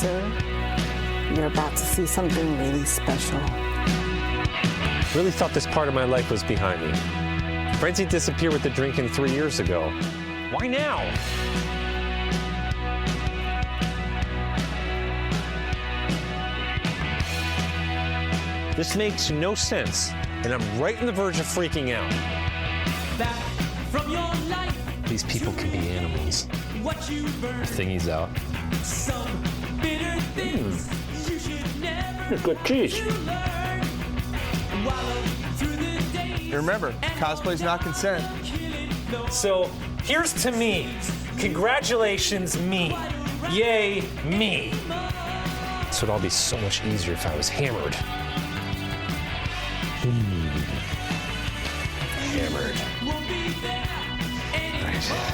Sir, you're about to see something really special. Really thought this part of my life was behind me. Frenzy disappeared with the drinking 3 years ago. Why now? This makes no sense, and I'm right on the verge of freaking out. Back from your life, These people can be animals. what you burn, Thingy's out. some bitter things you should never Good cheese. learn. Wallow through the days. Remember, cosplay's not consent. So here's to me. Congratulations, me. Yay, me. This would all be so much easier if I was hammered. Hammered. Won't be there anymore.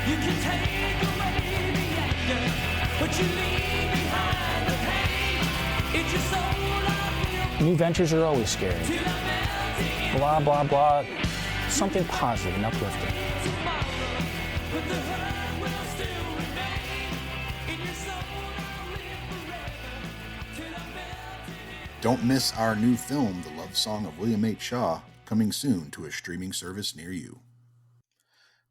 You can take away the anger, but you leave behind the pain. It's your soul I New ventures are always scary. feel till I'm melting Blah, blah, blah. Something positive and uplifting. tomorrow. But the hurt will still remain. In your soul I'll live forever till I'm melting. Don't miss our new film, The Love Song of William H. Shaw, coming soon to a streaming service near you.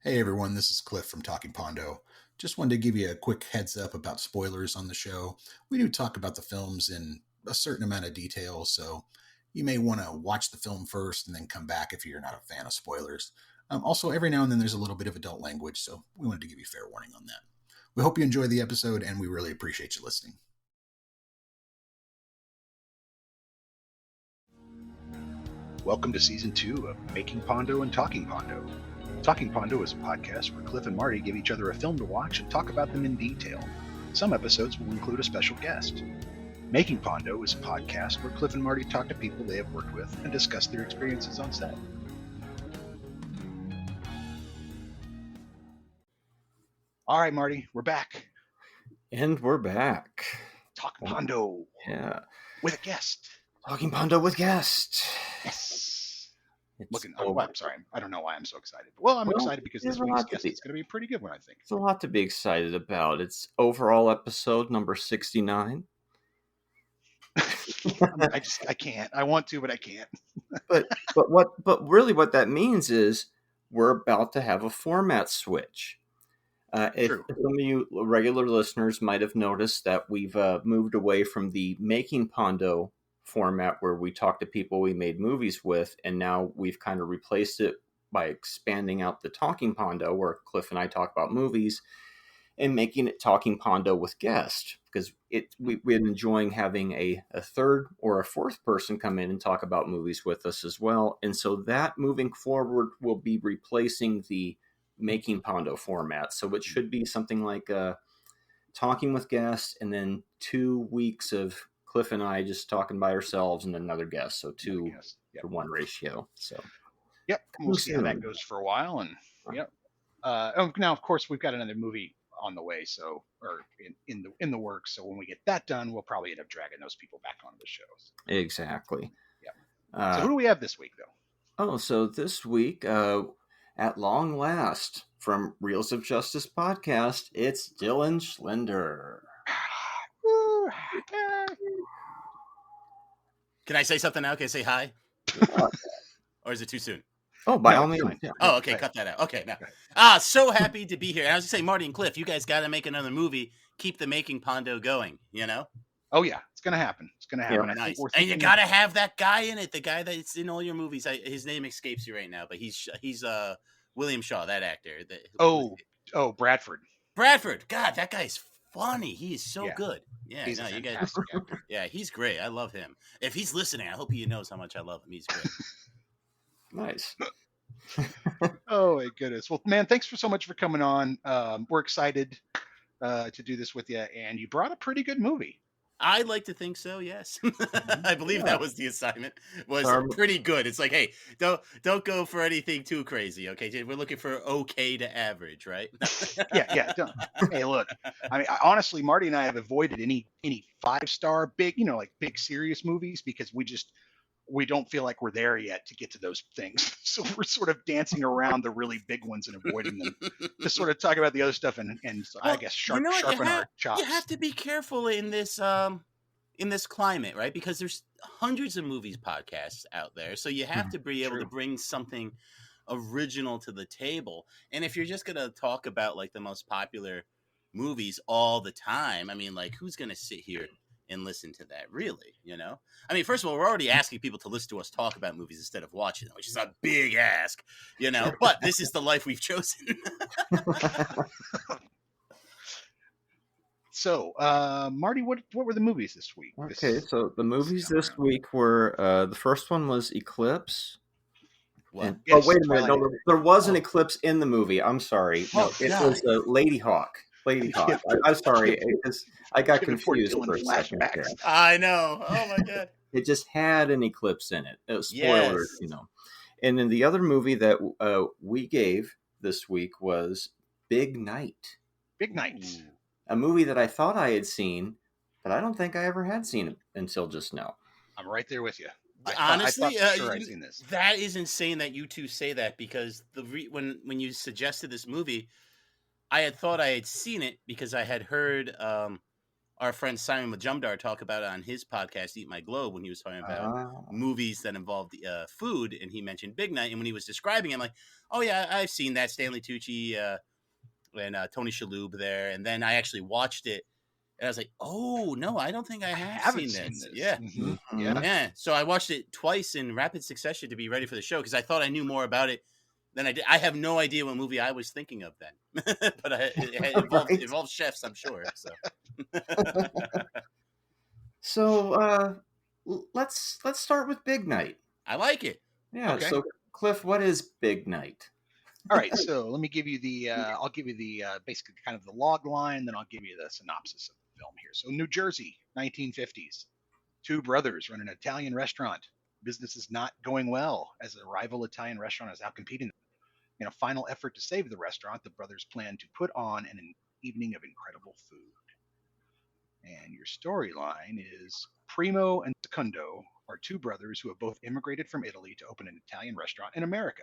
Hey everyone, this is Cliff from Talking Pondo. Just wanted to give you a quick heads up about spoilers on the show. We do talk about the films in a certain amount of detail, so you may want to watch the film first and then come back if you're not a fan of spoilers. Also, every now and then there's a little bit of adult language, so we wanted to give you fair warning on that. We hope you enjoy the episode, and we really appreciate you listening. Welcome to Season 2 of Making Pondo and Talking Pondo. Talking Pondo is a podcast where Cliff and Marty give each other a film to watch and talk about them in detail. Some episodes will include a special guest. Making Pondo is a podcast where Cliff and Marty talk to people they have worked with and discuss their experiences on set. All right, Marty, we're back. And we're back. Talking Pondo Yeah. with a guest. Talking Pondo with guest. Yes. It's Looking. over. I'm sorry. I don't know why I'm so excited. Well, I'm Well, excited because this there's a week's lot to guest be- is going to be a pretty good one, I think. It's a lot to be excited about. It's overall episode number 69. I can't. I want to, but I can't. But really what that means is we're about to have a format switch. If True. some of you regular listeners might have noticed that we've moved away from the Making Pondo format where we talk to people we made movies with, and now we've kind of replaced it by expanding out the Talking Pondo, where Cliff and I talk about movies, and making it Talking Pondo with guests, because we've been enjoying having a third or a fourth person come in and talk about movies with us as well. And so that moving forward will be replacing the Making Pondo format. So it should be something like talking with guests, and then 2 weeks of Cliff and I just talking by ourselves and another guest. So 2 Yes. Yep. to 1 ratio. So Yep. We'll see how that soon. goes for a while. And yep. Now, of course, we've got another movie on the way, or in the works. So when we get that done, we'll probably end up dragging those people back onto the shows. exactly. So who do we have this week, though? So this week, at long last, from Reels of Justice podcast, it's Dylan Schlender. Can I say something now? Can I say hi? Or is it too soon? Oh, by No, all it's means. fine. Yeah. Oh, okay, cut that out. Okay, now. So happy to be here. And I was gonna say, Marty and Cliff, you guys got to make another movie. Keep the Making Pondo going. You know, Oh yeah, it's gonna happen. It's gonna happen. I think nice. we're And you thinking- got to have that guy in it. The guy that's in all your movies. His name escapes you right now, but he's William Shaw, that actor. Oh, Bradford. Bradford. God, that guy's funny. He is so Yeah. good. Yeah, He's no, a you guys. fantastic actor. Yeah, he's great. I love him. If he's listening, I hope he knows how much I love him. He's great. Nice. Oh my goodness. Well, man, thanks so much for coming on. We're excited to do this with you, and you brought a pretty good movie. I'd like to think so. Yes, I believe Yeah. that was the assignment. Was pretty good. It's like, hey, don't go for anything too crazy. Okay, we're looking for okay to average, right? Yeah. Hey, look. I mean, honestly, Marty and I have avoided any 5-star big, like big serious movies because we don't feel like we're there yet to get to those things. So we're sort of dancing around the really big ones and avoiding them to sort of talk about the other stuff and I guess sharpen our chops. You have to be careful in this climate, right? Because there's hundreds of movies podcasts out there. So you have to be able to bring something original to the table. And if you're just going to talk about like the most popular movies all the time, I mean, like, who's going to sit here and listen to that, really? You know, I mean, first of all, we're already asking people to listen to us talk about movies instead of watching them, which is a big ask, you know, but this is the life we've chosen. So, Marty, what were the movies this week? Okay, so the movies this week were, the first one was Eclipse. What? Oh, wait a minute. No, there was an eclipse in the movie. I'm sorry. No, it was Ladyhawke. Ladyhawke. I'm sorry. I got confused for a second there. I know. Oh, my God. It just had an eclipse in it. It was spoilers, you know. And then the other movie that we gave this week was Big Night. Big Night. A movie that I thought I had seen, but I don't think I ever had seen it until just now. I'm right there with you. Honestly, I thought I'd seen this. That is insane that you two say that, because when you suggested this movie, I had thought I had seen it because I had heard our friend Simon Majumdar talk about it on his podcast, Eat My Globe, when he was talking about movies that involved food, and he mentioned Big Night. And when he was describing it, I'm like, oh yeah, I've seen that. Stanley Tucci and Tony Shalhoub there. And then I actually watched it, and I was like, oh no, I don't think I haven't seen this. Yeah. Mm-hmm. Yeah. So I watched it twice in rapid succession to be ready for the show, because I thought I knew more about it than I did. I have no idea what movie I was thinking of then, but it involved chefs, I'm sure. So let's start with Big Night. I like it. Yeah. Okay. So Cliff, what is Big Night? All right, so let me give you the I'll give you the basically kind of the log line, then I'll give you the synopsis of the film here. So New Jersey, 1950s. Two brothers run an Italian restaurant. Business is not going well as a rival Italian restaurant is outcompeting them. In a final effort to save the restaurant, the brothers plan to put on an evening of incredible food. And your storyline is Primo and Secondo are two brothers who have both immigrated from Italy to open an Italian restaurant in America.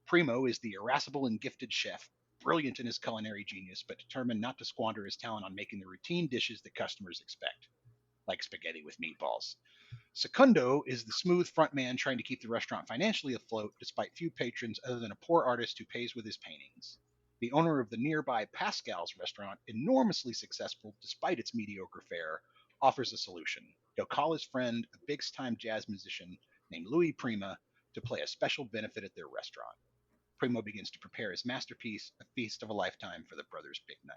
Primo is the irascible and gifted chef, brilliant in his culinary genius, but determined not to squander his talent on making the routine dishes that customers expect, like spaghetti with meatballs. Secondo is the smooth front man trying to keep the restaurant financially afloat despite few patrons other than a poor artist who pays with his paintings. The owner of the nearby Pascal's restaurant, enormously successful despite its mediocre fare, offers a solution. He'll call his friend, a big-time jazz musician named Louis Prima, to play a special benefit at their restaurant. Primo begins to prepare his masterpiece, a feast of a lifetime for the brothers' big night.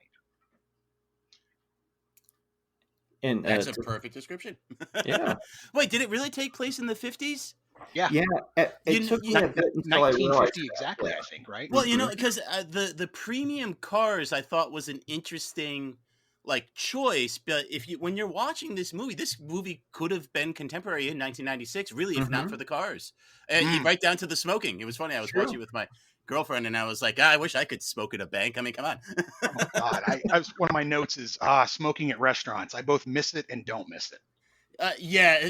And that's a perfect description. Yeah. Wait, did it really take place in the 50s? Yeah. Yeah. It took me a bit until 1950 exactly, I think, right? Well, you know, because the premium cars I thought was an interesting choice, but when you're watching this movie could have been contemporary in 1996, really, if not for the cars, right down to the smoking. It was funny. I was watching with my girlfriend, and I was like, I wish I could smoke at a bank. I mean, come on. Oh God, one of my notes is smoking at restaurants. I both miss it and don't miss it. Yeah,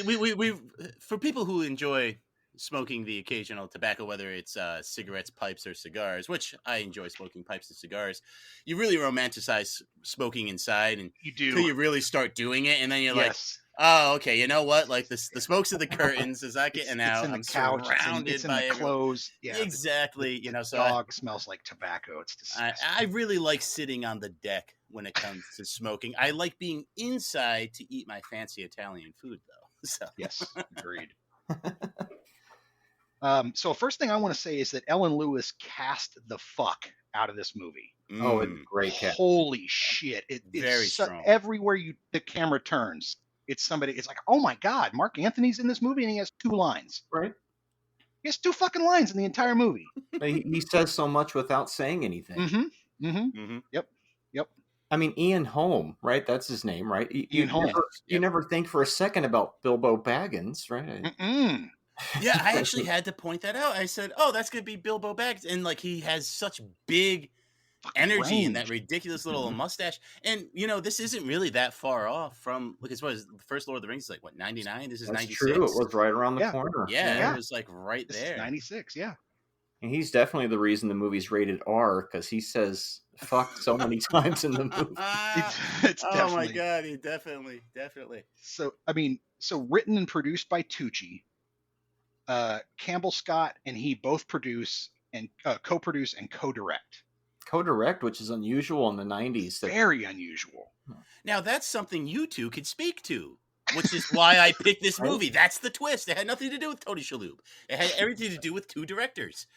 we for people who enjoy smoking the occasional tobacco, whether it's cigarettes, pipes, or cigars, which I enjoy smoking pipes and cigars, you really romanticize smoking inside, and you do until you really start doing it, and then you're like, oh, okay, you know what? Like the smoke's of the curtains is not getting out. In the I'm couch, surrounded it's in by the clothes. Yeah, exactly. You know, so dog smells like tobacco. It's disgusting. I really like sitting on the deck when it comes to smoking. I like being inside to eat my fancy Italian food, though. So yes, agreed. So first thing I want to say is that Ellen Lewis cast the fuck out of this movie. Oh, it's great cast. Holy shit. It's very strong. Everywhere the camera turns, it's somebody. It's like, oh my God, Mark Anthony's in this movie and he has 2 lines. Right. He has 2 fucking lines in the entire movie. He says so much without saying anything. Yep. I mean, Ian Holm, right? That's his name, right? Ian Holm. You never think for a second about Bilbo Baggins, right? Yeah, I actually had to point that out. I said, oh, that's going to be Bilbo Baggins. And he has such big energy and that range. ridiculous little mustache. And this isn't really that far off from, because what is the first Lord of the Rings is like, what, 99? This is That's 96. true. It was right around the Yeah. corner. Yeah, it was like right This there. is 96, yeah. And he's definitely the reason the movie's rated R, because he says "fuck" so many times in the movie. It's Oh my definitely. god, he definitely. So written and produced by Tucci. Campbell Scott and he both produce and co-produce and co-direct. Co-direct, which is unusual in the 90s. Very unusual. Now that's something you two could speak to, which is why I picked this movie. That's the twist. It had nothing to do with Tony Shalhoub. It had everything to do with two directors.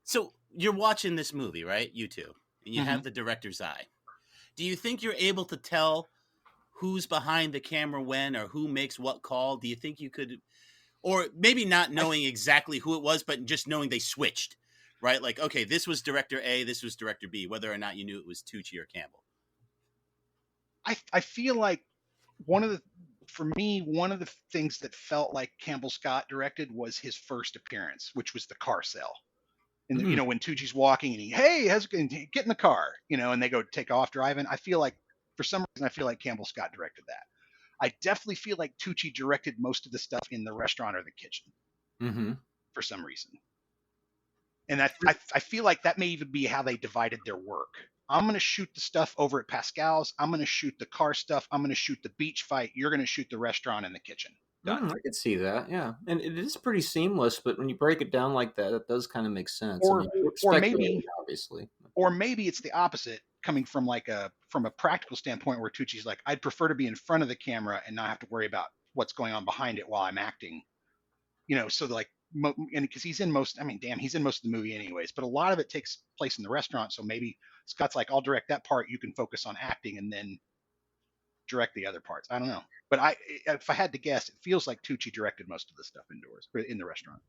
So you're watching this movie, right? You two, and you have the director's eye. Do you think you're able to tell who's behind the camera when, or who makes what call? Do you think you could, or maybe not knowing exactly who it was, but just knowing they switched, right? Like, okay, this was director A, this was director B, whether or not you knew it was Tucci or Campbell. I feel like one of the things that felt like Campbell Scott directed was his first appearance, which was the car sale. And when Tucci's walking and get in the car, and they go take off driving. For some reason, I feel like Campbell Scott directed that. I definitely feel like Tucci directed most of the stuff in the restaurant or the kitchen for some reason. And I feel like that may even be how they divided their work. I'm going to shoot the stuff over at Pascal's. I'm going to shoot the car stuff. I'm going to shoot the beach fight. You're going to shoot the restaurant and the kitchen. I could see that, yeah. And it is pretty seamless, but when you break it down like that, it does kind of make sense. Or maybe, obviously. Or maybe it's the opposite, coming from from a practical standpoint, where Tucci's like, I'd prefer to be in front of the camera and not have to worry about what's going on behind it while I'm acting. So like, and because he's in most of the movie anyways, but a lot of it takes place in the restaurant. So maybe Scott's like, I'll direct that part. You can focus on acting and then direct the other parts. I don't know. But if I had to guess, it feels like Tucci directed most of the stuff indoors, or in the restaurant.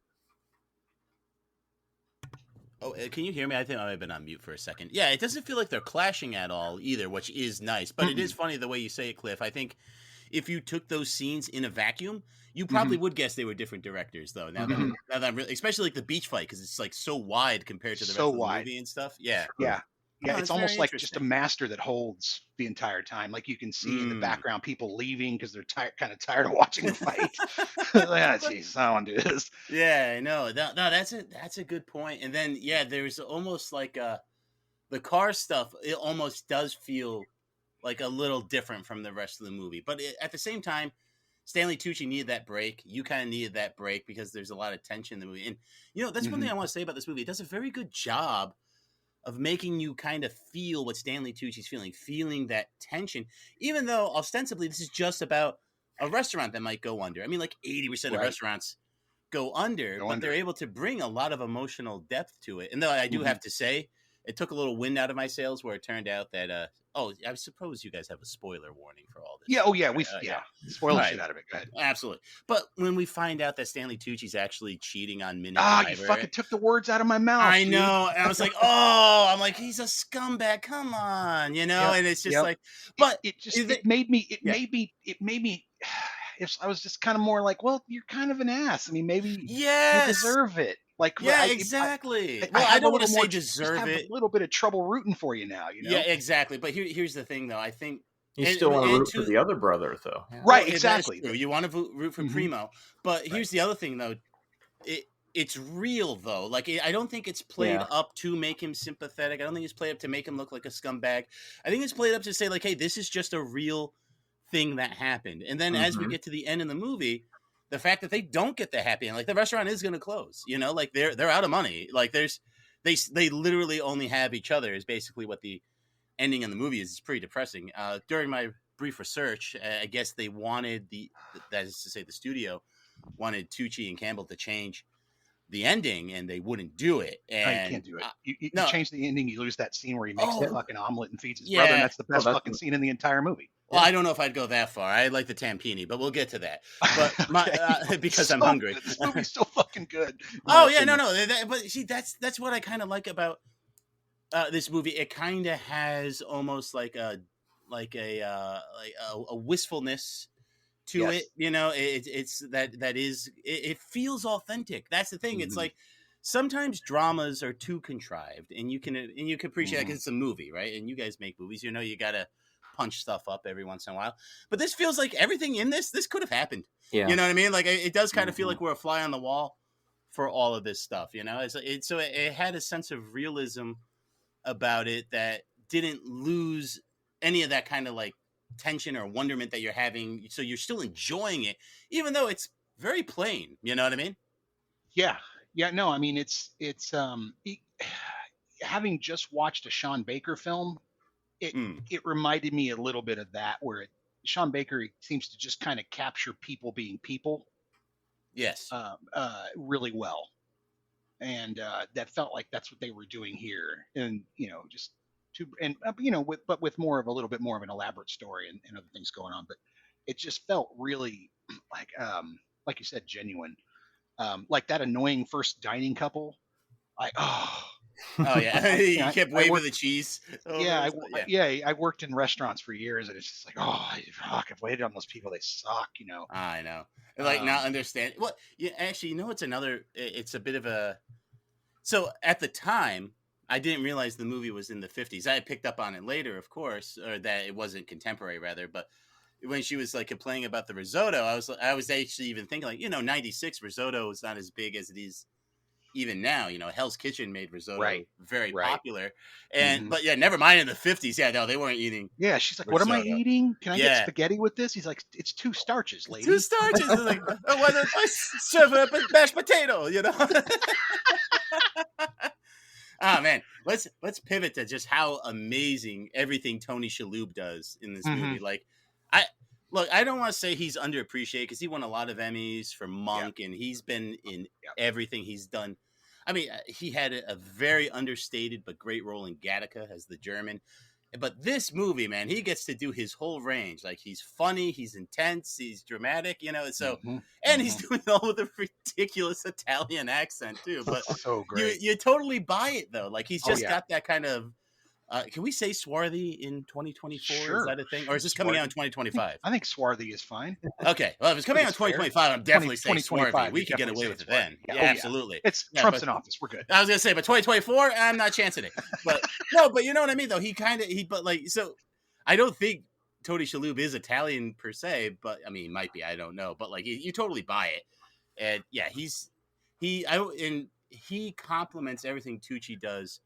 Oh, can you hear me? I think I might have been on mute for a second. Yeah, it doesn't feel like they're clashing at all either, which is nice. But it is funny the way you say it, Cliff. I think if you took those scenes in a vacuum, you probably would guess they were different directors, though. Now that I'm really, especially like the beach fight, because it's like so wide compared to the rest of the movie and stuff. Yeah. Yeah. Yeah, Oh, it's that's almost very like just a master that holds the entire time. Like you can see in the background people leaving because they're kind of tired of watching the fight. Jeez, I don't want to do this. Yeah, I know. No, that's a good point. And then there's almost like the car stuff. It almost does feel like a little different from the rest of the movie. But at the same time, Stanley Tucci needed that break. You kind of needed that break because there's a lot of tension in the movie. And that's one thing I want to say about this movie. It does a very good job of making you kind of feel what Stanley Tucci's feeling that tension, even though ostensibly this is just about a restaurant that might go under. I mean, like 80% of restaurants go under, but they're able to bring a lot of emotional depth to it. And though I do have to say, it took a little wind out of my sails where it turned out that, I suppose you guys have a spoiler warning for all this. Yeah, spoil the shit out of it. Go ahead. Absolutely. But when we find out that Stanley Tucci's actually cheating on Minnie you fucking took the words out of my mouth. I know. And I was like, I'm like, he's a scumbag. Come on, and it's just like, but it made me, if I was just kind of more like, well, you're kind of an ass. I mean, maybe you deserve it. Like, exactly. I don't want to say deserve it. A little bit of trouble rooting for you now, Yeah, exactly. But here's the thing, though. I think you still want to root for the other brother, though. Yeah. Right, exactly. You want to root for Primo. But here's the other thing, though. It's real, though. Like, I don't think it's played up to make him sympathetic. I don't think it's played up to make him look like a scumbag. I think it's played up to say, like, hey, this is just a real thing that happened. And then as we get to the end of the movie, the fact that they don't get the happy end, like the restaurant is going to close, like they're out of money. Like they literally only have each other is basically what the ending in the movie is. It's pretty depressing. During my brief research, I guess they wanted that is to say the studio wanted Tucci and Campbell to change the ending and they wouldn't do it. And you can't do it. You change the ending, you lose that scene where he makes the fucking omelet and feeds his brother, and that's the best fucking scene in the entire movie. Well, I don't know if I'd go that far. I like the Tampini, but we'll get to that. But because I'm hungry. This movie's so fucking good. No. But see, that's what I kind of like about this movie. It kind of has almost like a wistfulness to it. It's it feels authentic. That's the thing. It's like sometimes dramas are too contrived, and you can appreciate it because it's a movie, right? And you guys make movies, you know, you gotta punch stuff up every once in a while. But this feels like everything in this could have happened. Yeah. You know what I mean? Like it does kind of feel like we're a fly on the wall for all of this stuff. You know, it had a sense of realism about it that didn't lose any of that kind of like tension or wonderment that you're having. So you're still enjoying it, even though it's very plain. You know what I mean? Yeah. No, I mean having just watched a Sean Baker film, it reminded me a little bit of that, where Sean Baker seems to just kind of capture people being people. Yes. Really well, and that felt like that's what they were doing here, and just with more of a little bit more of an elaborate story and other things going on, but it just felt really like you said, genuine. Like that annoying first dining couple. Oh yeah, you kept waving the cheese. I worked in restaurants for years, and it's just like, I've waited on those people. They suck, I know. Like not understand. Well, yeah, actually, it's another. It's a bit of a. So at the time, I didn't realize the movie was in the 50s. I had picked up on it later, of course, or that it wasn't contemporary, rather. But when she was like complaining about the risotto, I was actually even thinking like, 96 risotto is not as big as it is even now. Hell's Kitchen made risotto very popular, and but yeah, never mind in the 50s. Yeah, no, they weren't eating. Yeah, she's like, risotto. "What am I eating? Can I get spaghetti with this?" He's like, "It's 2 starches, lady." 2 starches. Like, why don't I serve a mashed potato? Ah, man, let's pivot to just how amazing everything Tony Shalhoub does in this movie. Like, I don't want to say he's underappreciated because he won a lot of Emmys for Monk, and he's been in everything he's done. I mean, he had a very understated but great role in Gattaca as the German. But this movie, man, he gets to do his whole range. Like, he's funny, he's intense, he's dramatic, so, and he's doing it all with a ridiculous Italian accent too. But so great. You totally buy it though. Like, he's just got that kind of, can we say swarthy in 2024? Sure. Is that a thing? Or is this coming out in 2025? I think swarthy is fine. Okay. Well, if it's coming out in 2025, I'm definitely saying swarthy. We can get away with it then. Yeah, absolutely. It's Trump's in office. We're good. I was going to say, but 2024, I'm not chancing it. But no, but you know what I mean, though? So I don't think Tony Shalhoub is Italian per se, but I mean, he might be. I don't know. But like, you totally buy it. And yeah, he complements everything Tucci does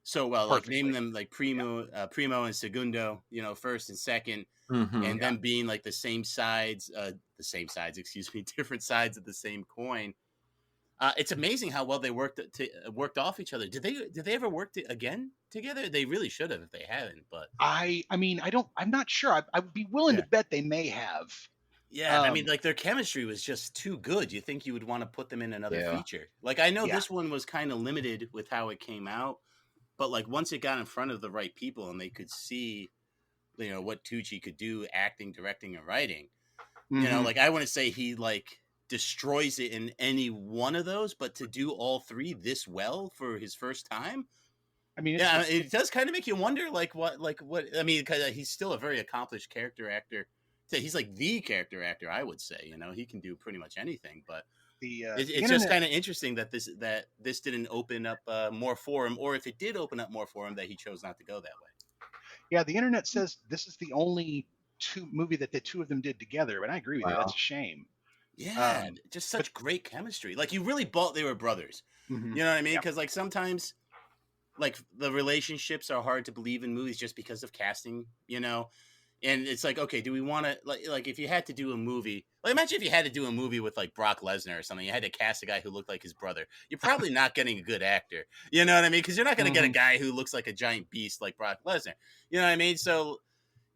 so well. Perfectly. Like, name them like Primo and Segundo, first and second, and them being like the same sides, different sides of the same coin. It's amazing how well they worked off each other. Did they ever work again together? They really should have if they haven't. But I'm not sure. I would be willing to bet they may have. Yeah, I mean, like, their chemistry was just too good. You think you would want to put them in another feature. Like, I know this one was kind of limited with how it came out, but like once it got in front of the right people and they could see, what Tucci could do, acting, directing, and writing. Like, I wouldn't say he like destroys it in any one of those, but to do all 3 this well for his first time, I mean, it does kind of make you wonder, what. I mean, because he's still a very accomplished character actor. He's like the character actor, I would say. He can do pretty much anything. But it's just kind of interesting that this didn't open up more for him, or if it did open up more for him, that he chose not to go that way. Yeah, the internet says this is the only movie that the 2 of them did together, but I agree with you. That's a shame. Yeah, just such great chemistry. Like, you really bought they were brothers. You know what I mean? Because like sometimes, like, the relationships are hard to believe in movies just because of casting. And it's like, okay, do we want to like if you had to do a movie, like imagine if you had to do a movie with like Brock Lesnar or something, you had to cast a guy who looked like his brother. You're probably not getting a good actor. You know what I mean? Because you're not going to get a guy who looks like a giant beast like Brock Lesnar. You know what I mean? So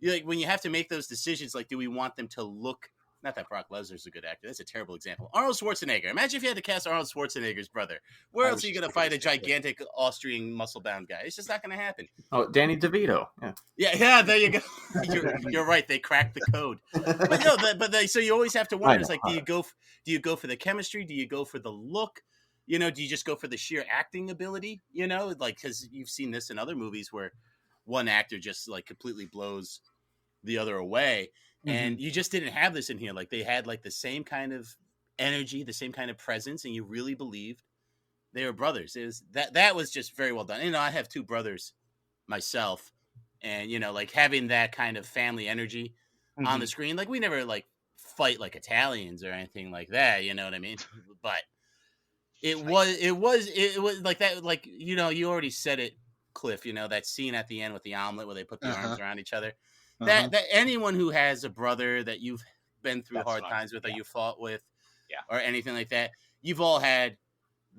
when you have to make those decisions, like, do we want them to look? Not that Brock Lesnar's a good actor. That's a terrible example. Arnold Schwarzenegger. Imagine if you had to cast Arnold Schwarzenegger's brother. Where else are you going to find a gigantic Austrian muscle-bound guy? It's just not going to happen. Oh, Danny DeVito. Yeah, there you go. You're right. They cracked the code. But no, so you always have to wonder, it's like, do you go for the chemistry? Do you go for the look? Do you just go for the sheer acting ability? Like, because you've seen this in other movies where one actor just like completely blows the other away. And you just didn't have this in here. Like, they had like the same kind of energy, the same kind of presence, and you really believed they were brothers. It was that was just very well done. You know, I have 2 brothers myself, and you know, like having that kind of family energy on the screen. Like we never like fight like Italians or anything like that. You know what I mean? But it was like that. Like, you know, you already said it, Cliff. You know, that scene at the end with the omelet where they put the arms around each other. That anyone who has a brother that you've been through hard times with, or you fought with, or anything like that, you've all had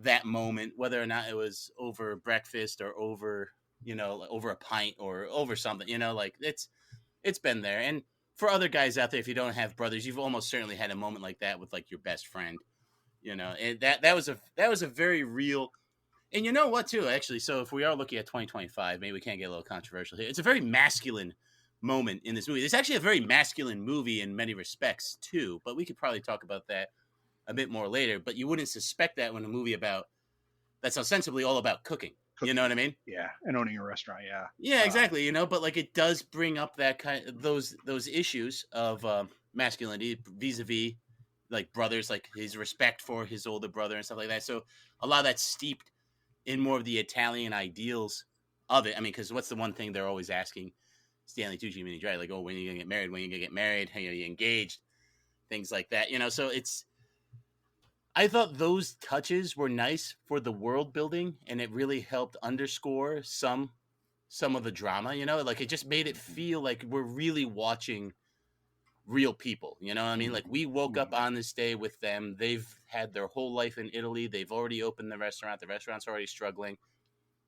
that moment, whether or not it was over breakfast or over, you know, over a pint or over something. You know, like it's been there. And for other guys out there, if you don't have brothers, you've almost certainly had a moment like that with like your best friend. You know, and that was a very real. And you know what, too, actually. So if we are looking at 2025, maybe we can't get a little controversial here. It's a very masculine moment in this movie. It's actually a very masculine movie in many respects, too. But we could probably talk about that a bit more later. But you wouldn't suspect that when a movie that's ostensibly all about cooking. You know what I mean? Yeah, and owning a restaurant. Yeah. Yeah, exactly. You know, but like it does bring up that kind of those issues of masculinity vis-a-vis like brothers, like his respect for his older brother and stuff like that. So a lot of that's steeped in more of the Italian ideals of it. I mean, because what's the one thing they're always asking Stanley Tucci, Minnie Dry, like, oh, when are you gonna get married? When are you gonna get married? How are you engaged? Things like that. You know, so I thought those touches were nice for the world building, and it really helped underscore some of the drama. You know, like it just made it feel like we're really watching real people. You know what I mean? Like we woke up on this day with them. They've had their whole life in Italy. They've already opened the restaurant. The restaurant's already struggling.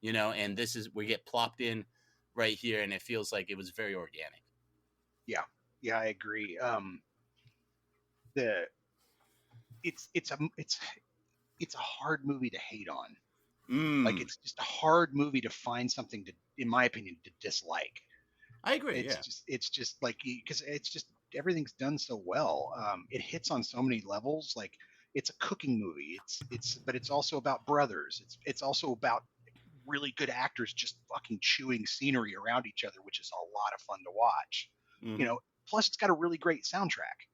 You know, and we get plopped in right here, and it feels like it was very organic. Yeah, I agree. It's a hard movie to hate on. Like it's just a hard movie to find something to, in my opinion, to dislike. I agree. It's just like, because it's just everything's done so well. It hits on so many levels. Like it's a cooking movie. But it's also about brothers. It's also about really good actors just fucking chewing scenery around each other, which is a lot of fun to watch. You know, plus it's got a really great soundtrack.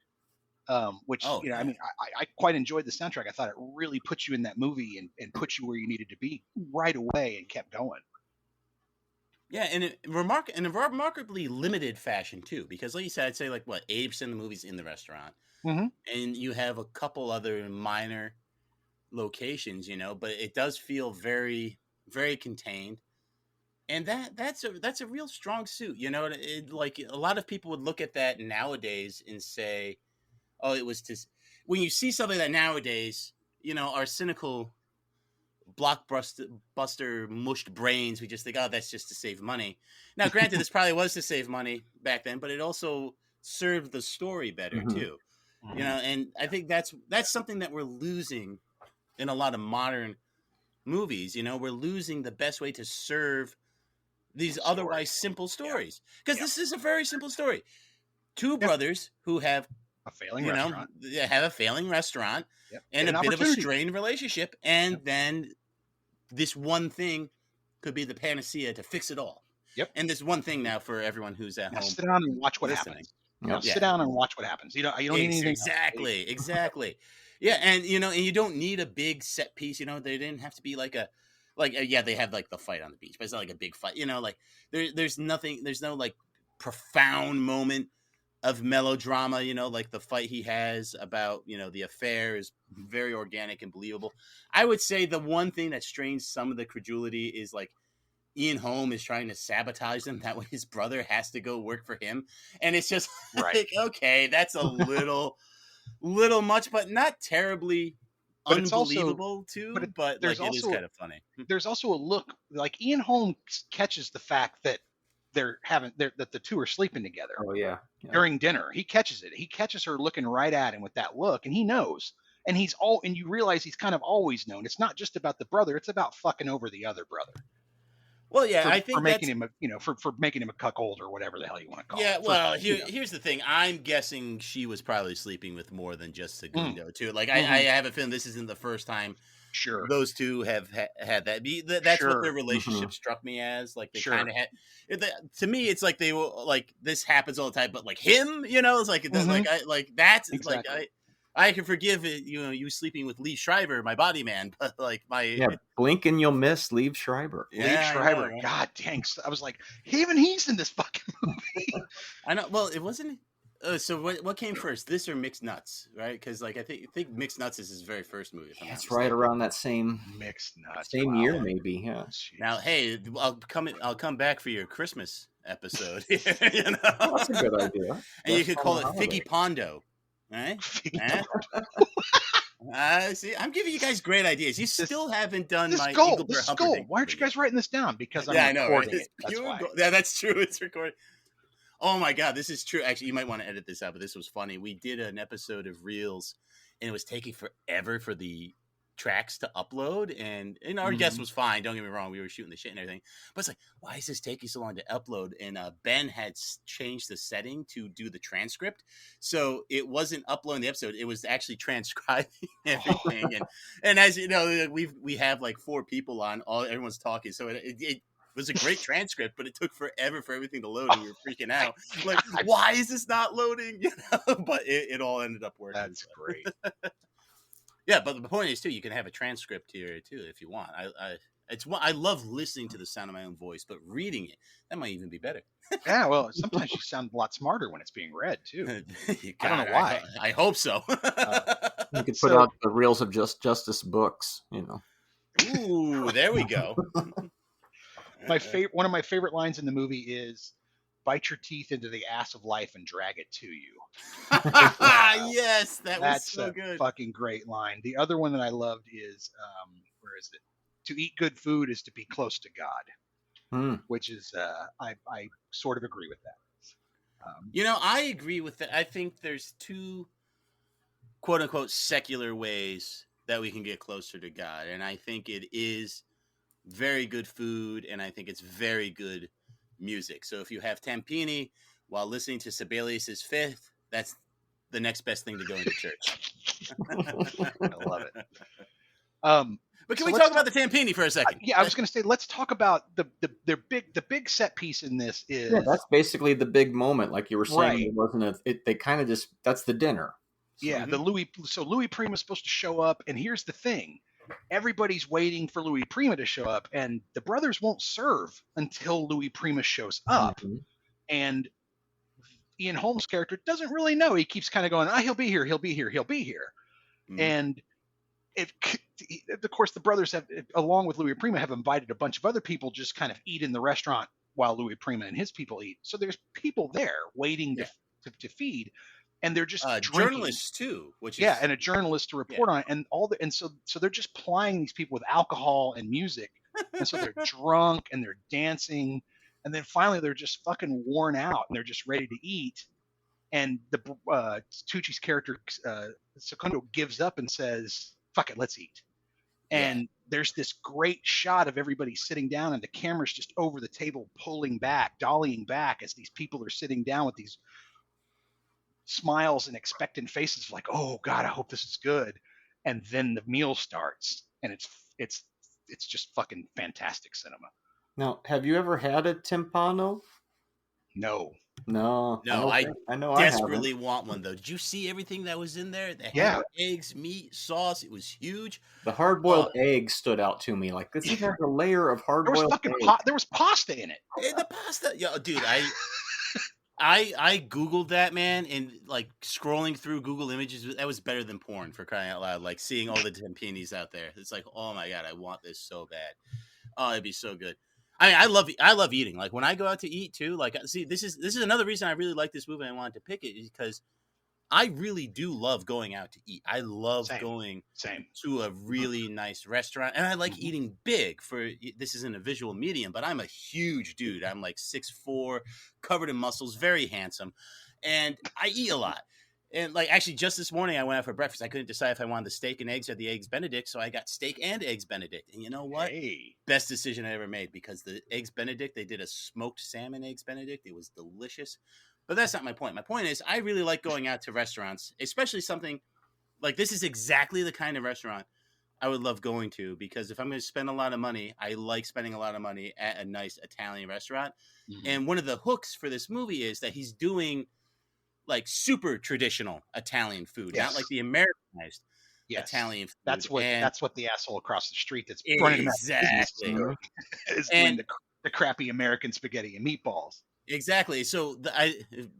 Which, you know, I mean, I quite enjoyed the soundtrack. I thought it really put you in that movie and put you where you needed to be right away and kept going. Yeah, and in a remarkably limited fashion, too, because like you said, I'd say like, what, 80% of the movie's in the restaurant. And you have a couple other minor locations, you know, but it does feel very, very contained. And that's a real strong suit, you know. Like a lot of people would look at that nowadays and say, oh, it was to. When you see something that nowadays, you know, our cynical blockbuster mushed brains, we just think, oh, that's just to save money. Now, granted, this probably was to save money back then, but it also served the story better too. You know, and I think that's something that we're losing in a lot of modern movies. You know, we're losing the best way to serve these otherwise simple stories, because this is a very simple story. Two brothers who have a failing restaurant. Have a failing restaurant and a bit of a strained relationship. And then this one thing could be the panacea to fix it all. And this one thing now for everyone who's at home. Sit down and watch what happens. Sit down and watch what happens. You don't need anything. Exactly. Yeah. And, you know, and you don't need a big set piece. You know, they didn't have to be they have like the fight on the beach, but it's not like a big fight. You know, like there's no like profound moment of melodrama, you know, like the fight he has about, you know, the affair is very organic and believable. I would say the one thing that strains some of the credulity is like Ian Holm is trying to sabotage them. That way his brother has to go work for him. And it's just like, okay, that's a little much, but not terribly unbelievable too. But like, it is kind of funny. There's also a look like Ian Holm catches the fact that that the two are sleeping together. During dinner, he catches it. He catches her looking right at him with that look, and he knows. And and you realize he's kind of always known. It's not just about the brother; it's about fucking over the other brother. Well, yeah, I think for making him a cuckold or whatever the hell you want to call it. Yeah, well, here's the thing. I'm guessing she was probably sleeping with more than just Segundo too. Like I have a feeling this isn't the first time. Sure. Those two have had that. That's what their relationship struck me as. Like they kind of had. To me, it's like they were like this happens all the time, but like him, you know, it's like that's exactly. I can forgive it, you sleeping with Lee Schreiber, my body man, but like blink and you'll miss Liev Schreiber. Liev Schreiber, God dang! I was like, even he's in this fucking movie. I know. Well, it wasn't. So what came first, this or Mixed Nuts, right? Because like I think Mixed Nuts is his very first movie. That's right around that same Mixed Nuts, year, maybe. Yeah. Now, hey, I'll come back for your Christmas episode. That's a good idea. And you could call it Figgy Pondo, right? See, I'm giving you guys great ideas. You still haven't done this my gold. This is gold. Why aren't you guys writing this down? Because I'm recording it. That's why. Yeah, that's true. It's recorded. Oh my God, this is true. Actually, you might want to edit this out, but this was funny. We did an episode of Reels, and it was taking forever for the tracks to upload, and our guest was fine. Don't get me wrong, we were shooting the shit and everything, but it's like, why is this taking so long to upload? And Ben had changed the setting to do the transcript, so it wasn't uploading the episode; it was actually transcribing everything. And as you know, we have like 4 people on, everyone's talking, so it was a great transcript, but it took forever for everything to load, and we were freaking out. Like, why is this not loading? But it all ended up working. That's great. Yeah, but the point is too, you can have a transcript here too if you want. I love listening to the sound of my own voice, but reading it, that might even be better. Yeah, well, sometimes you sound a lot smarter when it's being read too. I don't know why. I hope so. You could put out the Reels of Justice books, Ooh, there we go. One of my favorite lines in the movie is, "Bite your teeth into the ass of life and drag it to you." Yes, that's so good. Fucking great line. The other one that I loved is, where is it? "To eat good food is to be close to God," which is, I sort of agree with that. I agree with that. I think there's 2 quote unquote secular ways that we can get closer to God, and I think it is very good food, and I think it's very good music. So if you have Tampini while listening to Sibelius's Fifth, that's the next best thing to go into church. I love it. But can we talk about the Tampini for a second? Yeah, I was going to say, let's talk about the big set piece in this is. Yeah, that's basically the big moment, like you were saying. Right. It wasn't they kind of just, that's the dinner. Yeah, Louis Prima's supposed to show up, and here's the thing. Everybody's waiting for Louis Prima to show up, and the brothers won't serve until Louis Prima shows up. And Ian Holmes' character doesn't really know. He keeps kind of going, he'll be here. And of course, the brothers have, along with Louis Prima, have invited a bunch of other people just kind of eat in the restaurant while Louis Prima and his people eat. So there's people there waiting to feed. And they're just journalists too, and a journalist to report on it, and so they're just plying these people with alcohol and music, and so they're drunk and they're dancing, and then finally they're just fucking worn out and they're just ready to eat, and the Tucci's character Secondo gives up and says, "Fuck it, let's eat." And there's this great shot of everybody sitting down, and the camera's just over the table, pulling back, dollying back as these people are sitting down with these smiles and expectant faces, like, "Oh God, I hope this is good." And then the meal starts, and it's just fucking fantastic cinema. Now, have you ever had a timpano? No. I desperately want one though. Did you see everything that was in there? They had eggs, meat, sauce. It was huge. The hard-boiled eggs stood out to me. Like, this has a layer of hard-boiled eggs. There was pasta in it. The pasta, dude. I Googled that, man, and like scrolling through Google Images, that was better than porn, for crying out loud. Like seeing all the tempinis out there. It's like, oh my God, I want this so bad. Oh, it'd be so good. I mean, I love eating. Like when I go out to eat too, like, see, this is another reason I really like this movie and I wanted to pick it, is because I really do love going out to eat. I love going to a really nice restaurant, and I like eating big. This isn't a visual medium, but I'm a huge dude. I'm like 6'4", covered in muscles, very handsome, and I eat a lot. And like, actually, just this morning I went out for breakfast. I couldn't decide if I wanted the steak and eggs or the eggs Benedict, so I got steak and eggs Benedict. And you know what? Best decision I ever made, because the eggs Benedict, they did a smoked salmon eggs Benedict. It was delicious. But that's not my point. My point is, I really like going out to restaurants, especially something like this is exactly the kind of restaurant I would love going to, because if I'm going to spend a lot of money, I like spending a lot of money at a nice Italian restaurant. And one of the hooks for this movie is that he's doing like super traditional Italian food, not Yes. like the Americanized Yes. Italian food. That's what And that's what the asshole across the street that's running him out of business is exactly. doing, is And doing the crappy American spaghetti and meatballs. exactly. So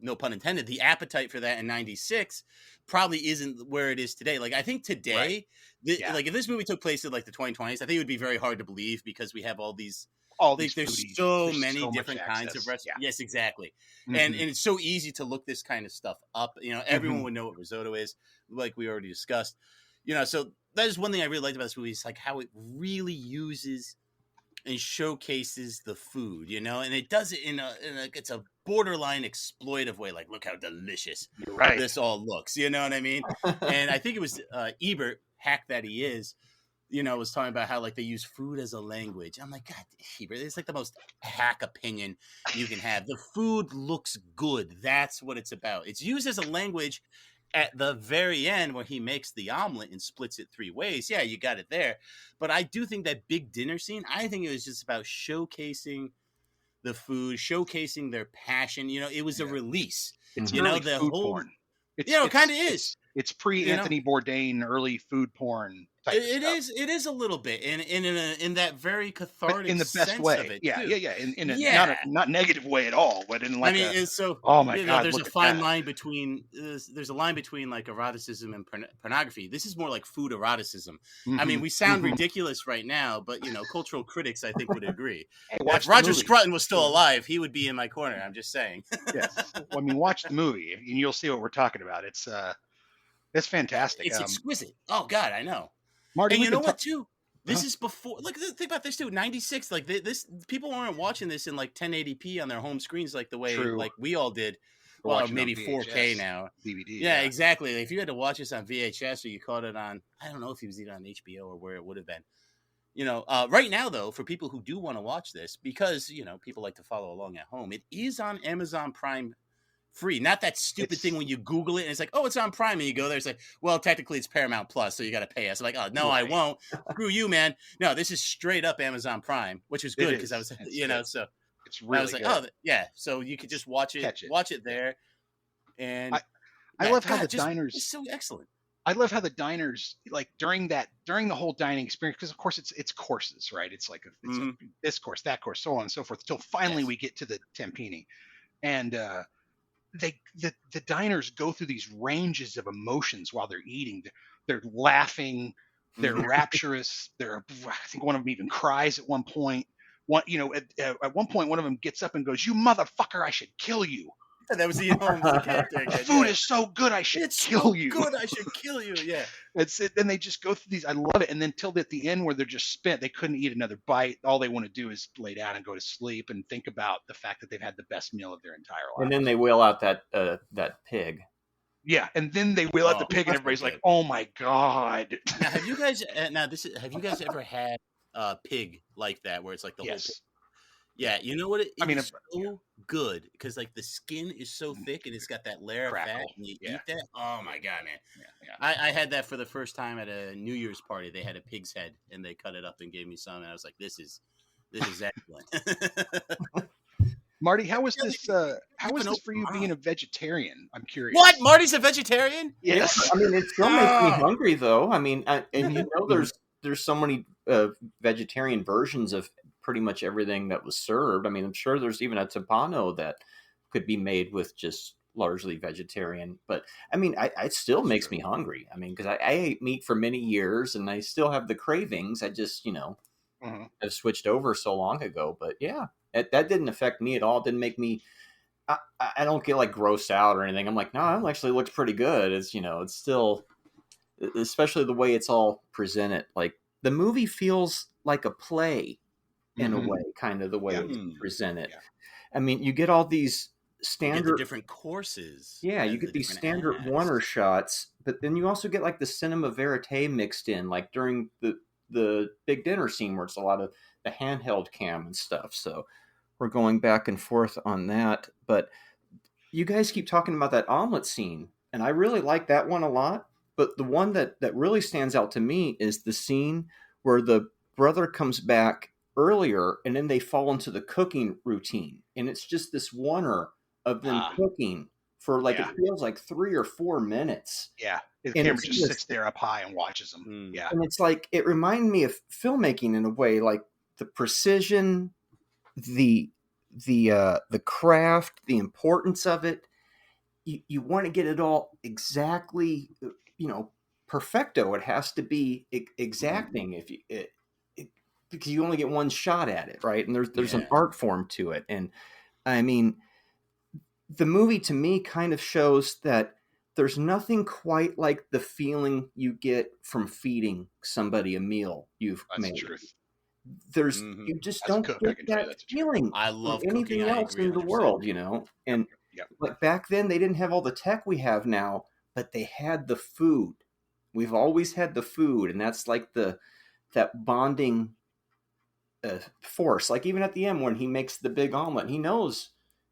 no pun intended, the appetite for that in '96 probably isn't where it is today. Like I think today, Right. Yeah. like if this movie took place in like the 2020s, I think it would be very hard to believe because we have all these. All Like these there's foodies, so there's many so much different kinds of access. restaurants. Yeah. Yes, exactly. Mhm. And it's so easy to look this kind of stuff up. You know, everyone would know what risotto is, like we already discussed. You know, so that is one thing I really liked about this movie is like how it really uses and showcases the food, you know, and it does it in a it's a borderline exploitive way. Like, look how delicious Right. this all looks. You know what I mean? And I think it was Ebert, hack that he is, you know, was talking about how like they use food as a language. I'm like, God, Ebert, it's like the most hack opinion you can have. The food looks good. That's what it's about. It's used as a language at the very end where he makes the omelet and splits it 3 ways. Yeah, you got it there. But I do think that big dinner scene, I think it was just about showcasing the food, showcasing their passion. You know, it was a release. It's you know, early the food whole porn. It's, you know, it it's- kind of is. It's pre Anthony Bourdain, early food porn type It stuff. is. It is a little bit, and in that very cathartic But in the best sense way. of it. Yeah, too. yeah. In a Yeah. not negative way at all, but in like I mean, it's so. oh my you know, God, there's look a at fine that. line between there's a line between like eroticism and pornography. This is more like food eroticism. I mean, Mhm, we sound mhm. ridiculous right now, but you know, cultural critics I think would agree. Hey, watch If the Roger movie. Scruton was still alive, he would be in my corner. I'm just saying. Yes. Well, I mean, watch the movie and you'll see what we're talking about. It's fantastic. It's exquisite. Oh God, I know. Marty, And we've you know been what too? This is before. Look, think about this too. '96, like this, people weren't watching this in like 1080p on their home screens like the way True. like we all did. We're Well, watching on maybe 4K VHS, now. DVD. Yeah, exactly. If you had to watch this on VHS or you caught it on, I don't know if it was either on HBO or where it would have been. You know, right now though, for people who do want to watch this, because you know people like to follow along at home, it is on Amazon Prime. Free, not that stupid thing when you Google it and it's like, oh, it's on Prime, and you go there, it's like, well, technically it's Paramount Plus, so you got to pay us. I'm like, oh no, I won't. Screw you, man. No, this is straight up Amazon Prime, which is good because I was, you know, so it's really I was like, good. oh yeah, so you could just watch it there, and I yeah, love how God, the just- diners. it's so excellent. I love how the diners like during the whole dining experience, because of course it's courses, right? It's like this course, that course, so on and so forth, until finally we get to the tempini, and the diners go through these ranges of emotions while they're eating. They're laughing, they're rapturous. I think one of them even cries at one point. At one point, one of them gets up and goes, "You motherfucker! I should kill you." That was the character again. The food is so good, I should kill you. Good, I should kill you. Yeah. And they just go through these. I love it. And then till at the end where they're just spent, they couldn't eat another bite. All they want to do is lay down and go to sleep and think about the fact that they've had the best meal of their entire life. And then they wheel out that pig. Yeah, and then they wheel out the pig, and everybody's like, "Oh my God!" Now, have you guys have you guys ever had a pig like that where it's like the whole pig? Yeah, you know what? It's so good because like the skin is so thick and it's got that layer of fat, and you eat that. Oh my God, man! Yeah. I had that for the first time at a New Year's party. They had a pig's head and they cut it up and gave me some, and I was like, "This is excellent." Marty, how was this? How was this for you being a vegetarian? I'm curious. What? Marty's a vegetarian? Yes. I mean, it still makes me hungry, though. I mean, and you know, there's so many vegetarian versions of pretty much everything that was served. I mean, I'm sure there's even a tapano that could be made with just largely vegetarian. But I mean, it still makes me hungry. I mean, because I ate meat for many years and I still have the cravings. I just, you know, have switched over so long ago. But yeah, that didn't affect me at all. It didn't make me, I don't get like grossed out or anything. I'm like, no, it actually looks pretty good. It's, you know, it's still, especially the way it's all presented. Like the movie feels like a play. In a way, kind of the way it's presented. Yeah. I mean, you get all these standard the different courses. Yeah, you get these standard Warner shots, but then you also get like the cinema verite mixed in, like during the big dinner scene where it's a lot of the handheld cam and stuff. So we're going back and forth on that. But you guys keep talking about that omelet scene, and I really like that one a lot. But the one that really stands out to me is the scene where the brother comes back earlier and then they fall into the cooking routine, and it's just this wonder of them cooking for like it feels like 3 or 4 minutes. Yeah, the And camera it's just just- sits there up high and watches them. Yeah, And it's like it reminded me of filmmaking in a way, like the precision, the craft, the importance of it. You want to get it all exactly, perfecto. It has to be exacting if you because you only get one shot at it, right? And there's an art form to it. And I mean, the movie to me kind of shows that there's nothing quite like the feeling you get from feeding somebody a meal you've that's made. the truth. There's you just As a don't cook, I get can tell you that that's true. feeling I love from anything cooking. I else agree in the 100%. world, And Yep. like back then they didn't have all the tech we have now, but they had the food. We've always had the food, and that's like that bonding force. Like even at the end when he makes the big omelet, he knows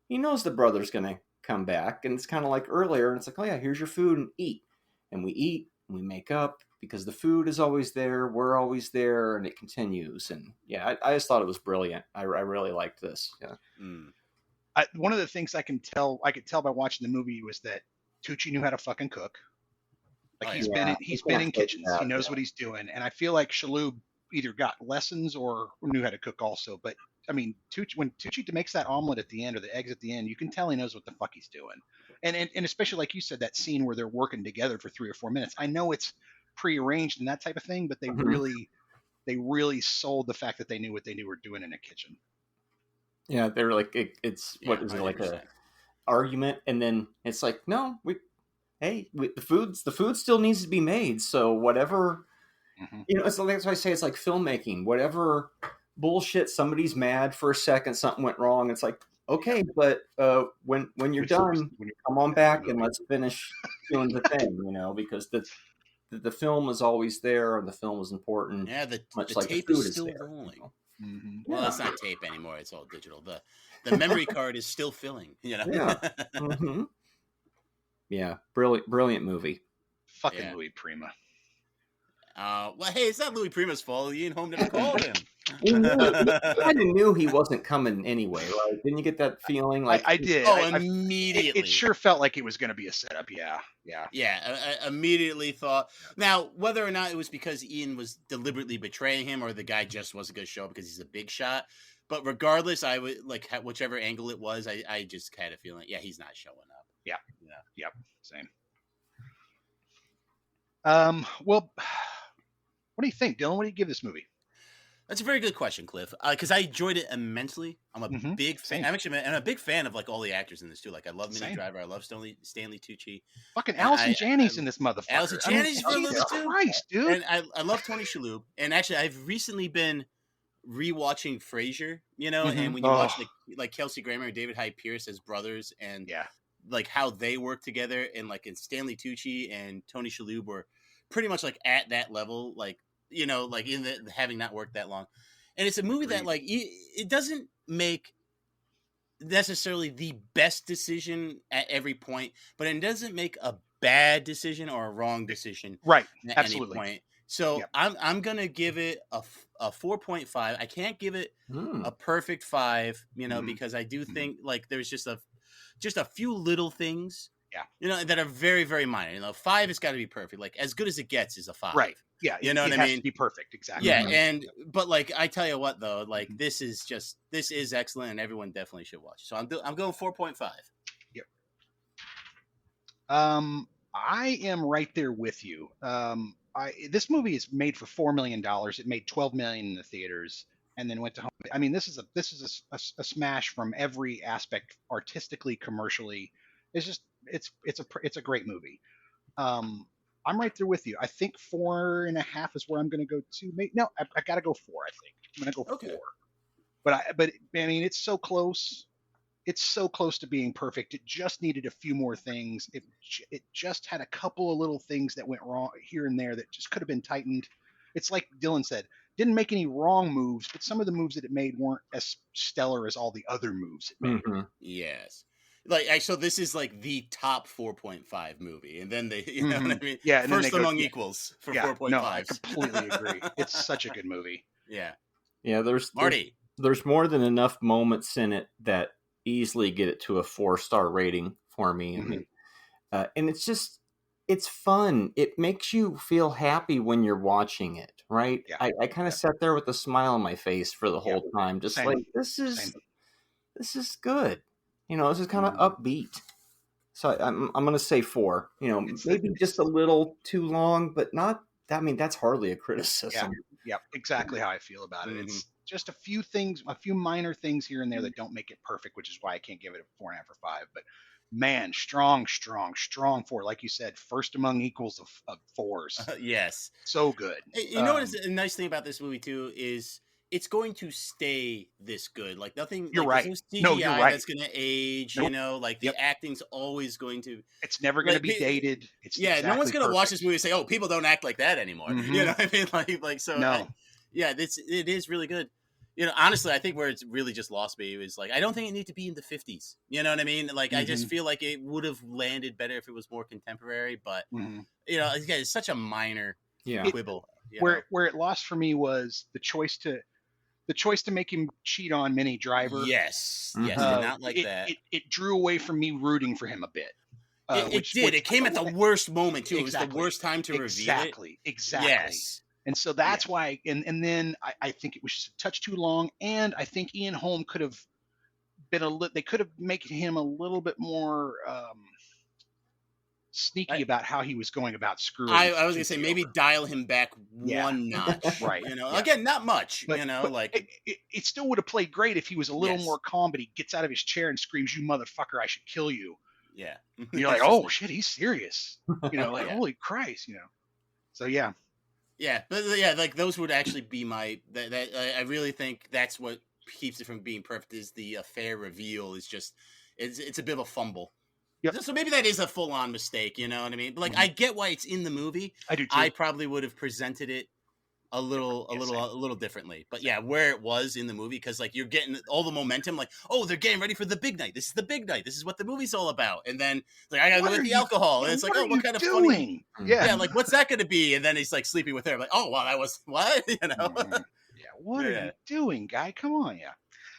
the brother's gonna come back, and it's kind of like earlier, and it's like, oh yeah, here's your food and eat, and we eat, and we make up because the food is always there, we're always there, and it continues. And yeah, I just thought it was brilliant. I really liked this. Yeah. One of the things I could tell by watching the movie was that Tucci knew how to fucking cook. Like he's been in kitchens. He knows what he's doing, and I feel like Shalhoub either got lessons or knew how to cook also. But I mean, when Tucci makes that omelet at the end or the eggs at the end, you can tell he knows what the fuck he's doing. And especially like you said, that scene where they're working together for 3 or 4 minutes. I know it's prearranged and that type of thing, but they really sold the fact that they knew what they were doing in a kitchen. Yeah, they were like, it's what is it, like a argument, and then it's like, no, the food still needs to be made. So whatever, it's like, that's why I say it's like filmmaking. Whatever bullshit, somebody's mad for a second, something went wrong. It's like, okay, but when you're done, come on back and let's finish doing the thing, because the film is always there, and the film is important. Yeah, the like tape the food is still there, rolling. Well, it's not tape anymore; it's all digital. The memory card is still filling. Yeah. Yeah, brilliant movie. Fucking Louis Prima. Well, hey, it's not Louis Prima's fault. Ian Holm never called him. You kind of knew he wasn't coming anyway, right? Didn't you get that feeling? Like I did. Oh, immediately. It sure felt like it was going to be a setup. Yeah. I immediately thought. Now, whether or not it was because Ian was deliberately betraying him, or the guy just wasn't going to show up because he's a big shot, but regardless, I would like whichever angle it was. I just had a feeling, he's not showing up. Yeah. Same. Well, what do you think, Dylan? What do you give this movie? That's a very good question, Cliff. Because I enjoyed it immensely. I'm a big fan. I'm a big fan of like all the actors in this too. Like I love Minnie Driver. I love Stanley Tucci. Fucking Allison Janney's in this motherfucker. Allison Janney's Jesus Christ, dude. And I love Tony Shalhoub. And actually, I've recently been rewatching Frasier. And when you watch like Kelsey Grammer and David Hyde Pierce as brothers, and like how they work together, and like in Stanley Tucci and Tony Shalhoub were pretty much like at that level, like like in the having not worked that long. And it's a movie that like it doesn't make necessarily the best decision at every point, but it doesn't make a bad decision or a wrong decision right at absolutely any point. So I'm gonna give it a 4.5. I can't give it a perfect 5, because I do think like there's just a few little things that are very, very minor. 5 has got to be perfect. Like as good as it gets is a 5. Right. Yeah. You know what I mean? It has to be perfect. Exactly. Yeah. But like, I tell you what though, like this is excellent, and everyone definitely should watch it. So I'm going 4.5. Yep. I am right there with you. This movie is made for $4 million. It made $12 million in the theaters, and then went to home. I mean, this is a smash from every aspect, artistically, commercially. It's just it's a great movie. I'm right there with you. I think 4.5 is where I'm going to go to. No, I got to go 4. I think I'm going to go 4. But I mean, it's so close. It's so close to being perfect. It just needed a few more things. It just had a couple of little things that went wrong here and there that just could have been tightened. It's like Dylan said, didn't make any wrong moves, but some of the moves that it made weren't as stellar as all the other moves it made. Yes. So this is like the top 4.5 movie, and then they, you know what I mean? Yeah, and first among equals for 4.5. No, I completely agree. It's such a good movie. Yeah. Yeah, there's more than enough moments in it that easily get it to a 4-star rating for me. I mean, and it's fun. It makes you feel happy when you're watching it, right? Yeah. I kind of sat there with a smile on my face for the whole time, just Same. like this is good. This is kind of upbeat. So I'm going to say 4. Maybe just a little too long, but not. I mean, that's hardly a criticism. Yeah, exactly how I feel about it. It's just a few things, a few minor things here and there that don't make it perfect, which is why I can't give it a 4.5 or 5. But man, strong 4. Like you said, first among equals of 4s. Yes. So good. You know what is a nice thing about this movie too is it's going to stay this good. Like nothing. You're like, right. There's No, CGI you're right. that's going to age. Nope. Like the acting's always going to. It's never going to be dated. It's no exactly one's going to watch perfect. this movie and say, "Oh, people don't act like that anymore." You know what I mean? Like so. No. It is really good. Honestly, I think where it's really just lost me is like I don't think it needed to be in the 50s. You know what I mean? Like I just feel like it would have landed better if it was more contemporary. But again, it's such a minor quibble. Where it lost for me was the choice to make him cheat on Minnie Driver. Yes, did not like that. It drew away from me rooting for him a bit. It did. It came at the worst moment too. Exactly. It was the worst time to reveal it. Exactly. Yes. And so that's why, and then I think it was just a touch too long, and I think Ian Holm could have been they could have made him a little bit more sneaky about how he was going about screwing. I was gonna say maybe dial him back one notch, right? Again, not much, but it still would have played great if he was a little more calm. But he gets out of his chair and screams, "You motherfucker! I should kill you!" Yeah, you're like, "Oh shit, he's serious!" Holy Christ, So yeah. Yeah, but like those would actually be my. I really think that's what keeps it from being perfect. Is the fair reveal is just it's a bit of a fumble. Yep. So maybe that is a full on mistake. You know what I mean? But like I get why it's in the movie. I do too. I probably would have presented it a little differently. But yeah, where it was in the movie, because like you're getting all the momentum, like, oh, they're getting ready for the big night. This is the big night. This is what the movie's all about. And then like I gotta go with the alcohol. And it's like, oh, what kind of funny? Yeah, like what's that gonna be? And then he's like sleeping with her. I'm like, oh, wow, that was what? What are you doing, guy? Come on,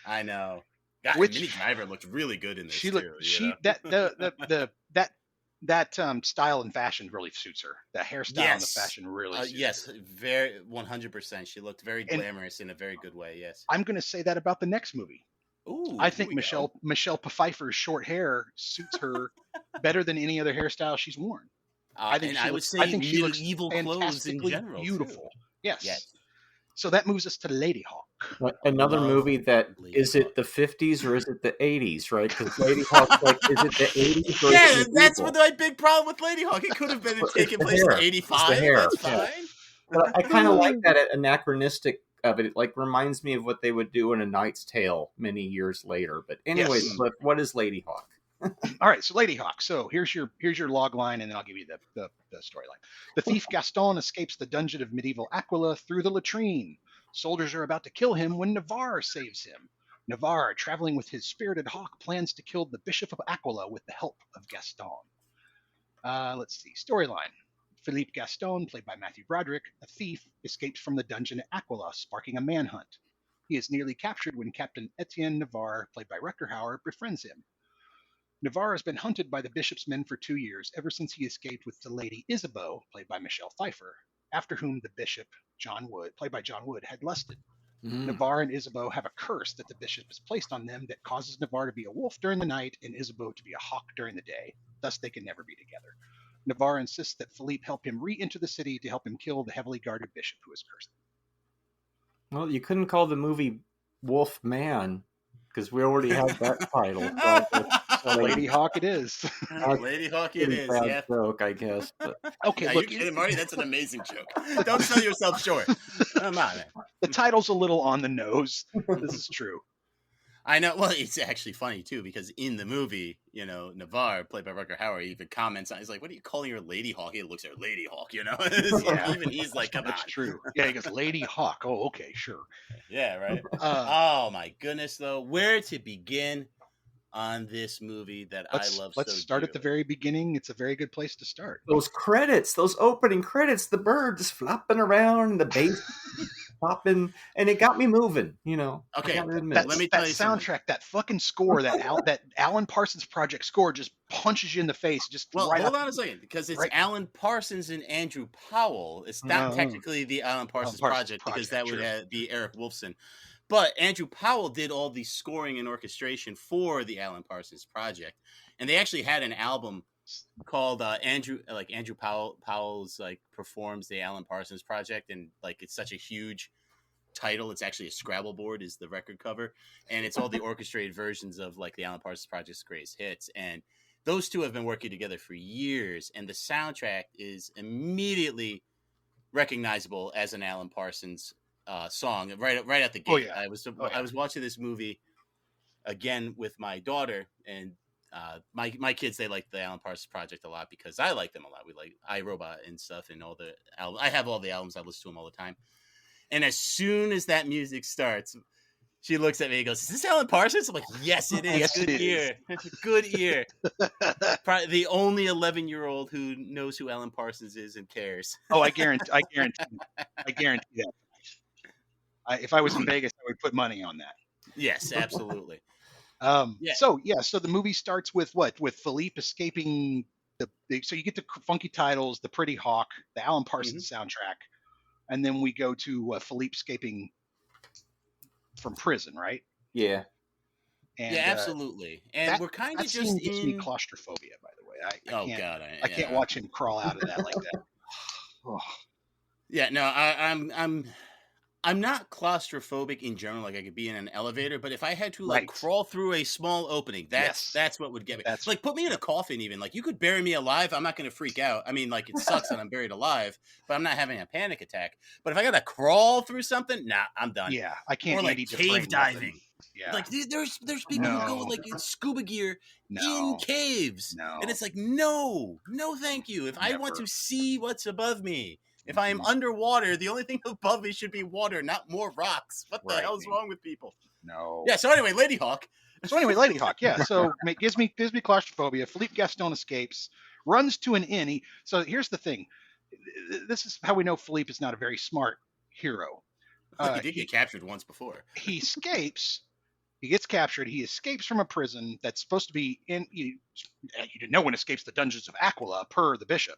I know. God, Minnie Driver looked really good in this. That style and fashion really suits her. The hairstyle and the fashion really suits yes, very 100%. She looked very glamorous in a very good way. Yes. I'm going to say that about the next movie. Ooh, I think Michelle Pfeiffer's short hair suits her better than any other hairstyle she's worn. I would say she looks evil clothes in general. Beautiful. Too. Yes. So that moves us to Ladyhawke. Another movie that is it the 50s or is it the 80s, right? Because Ladyhawke, like, is it the 80s? Or that's what my big problem with Ladyhawke. It could have been taking place in 85. That's fine. But I kind of like that anachronistic of it. It like reminds me of what they would do in A Knight's Tale many years later. But anyways, what is Ladyhawke? All right, so Ladyhawke. So here's your log line, and then I'll give you the storyline. The thief Gaston escapes the dungeon of medieval Aquila through the latrine. Soldiers are about to kill him when Navarre saves him. Navarre, traveling with his spirited hawk, plans to kill the Bishop of Aquila with the help of Gaston. Let's see. Storyline. Philippe Gaston, played by Matthew Broderick, a thief, escapes from the dungeon at Aquila, sparking a manhunt. He is nearly captured when Captain Etienne Navarre, played by Rutger Hauer, befriends him. Navarre has been hunted by the bishop's men for 2 years, ever since he escaped with the Lady Isabeau, played by Michelle Pfeiffer, after whom the bishop, John Wood, played by John Wood, had lusted. Navarre and Isabeau have a curse that the bishop has placed on them that causes Navarre to be a wolf during the night and Isabeau to be a hawk during the day. Thus, they can never be together. Navarre insists that Philippe help him re-enter the city to help him kill the heavily guarded bishop who has cursed him. Well, you couldn't call the movie Wolf Man, because we already have that title. So Ladyhawke it is. Ladyhawke it is. Bad joke, I guess. But. Okay, are you kidding, Marty? That's an amazing joke. Don't sell yourself short. Come on, man. The title's a little on the nose. This is true. I know. Well, it's actually funny too because in the movie, Navarre, played by Rutger Hauer, even comments on. He's like, "What are you calling her Ladyhawke?" He looks at her Ladyhawke, Even he's like, "Come on." That's true. Yeah, he goes Ladyhawke. Oh, okay, sure. Yeah, right. Oh my goodness, though, where to begin? on this movie that I love. Let's start at the very beginning. It's a very good place to start. Those credits, those opening credits, the birds flopping around, the bass popping, and it got me moving. Okay, let me tell you that something. soundtrack, that fucking score, that Alan Parsons Project score just punches you in the face. Hold on a second, because it's Alan Parsons and Andrew Powell. It's not technically the Alan Parsons Project, because that would be Eric Wolfson. But Andrew Powell did all the scoring and orchestration for the Alan Parsons Project, and they actually had an album called Andrew Powell's performs the Alan Parsons Project, and it's such a huge title. It's actually a Scrabble board is the record cover, and it's all the orchestrated versions of the Alan Parsons Project's greatest hits. And those two have been working together for years, and the soundtrack is immediately recognizable as an Alan Parsons song right at the gate. Oh, yeah. I was watching this movie again with my daughter, and my kids, they like the Alan Parsons Project a lot because I like them a lot. We like iRobot and stuff, and all the albums. I have all the albums. I listen to them all the time. And as soon as that music starts, she looks at me and goes, "Is this Alan Parsons?" I'm like, "Yes, it is." Yes, Good it ear. Good ear. Probably the only 11-year-old who knows who Alan Parsons is and cares. Oh, I guarantee that. If I was in Vegas, I would put money on that. Yes, absolutely. So the movie starts with what? With Philippe escaping so you get the funky titles, the Pretty Hawk, the Alan Parsons soundtrack, and then we go to Philippe escaping from prison, right? Yeah. And, absolutely. And we're kind of just gives me claustrophobia, by the way. I can't watch him crawl out of that like that. Oh. Yeah, no, I'm not claustrophobic in general. I could be in an elevator, but if I had to crawl through a small opening, that's what would get me. That's put me in a coffin even. You could bury me alive, I'm not going to freak out. I mean, it sucks that I'm buried alive, but I'm not having a panic attack. But if I got to crawl through something, nah, I'm done. Yeah, I can't. Or cave diving. Yeah. There's people who go in scuba gear in caves. No. And it's no, thank you. If I want to see what's above me, if I am underwater, the only thing above me should be water, not more rocks. What the hell is wrong with people? No. Yeah. So anyway, Ladyhawke. Yeah. So it gives me claustrophobia. Philippe Gaston escapes, runs to an inn. So here's the thing. This is how we know Philippe is not a very smart hero. He did get captured once before. He escapes. He gets captured. He escapes from a prison that's supposed to be in. No one escapes the dungeons of Aquila, per the bishop.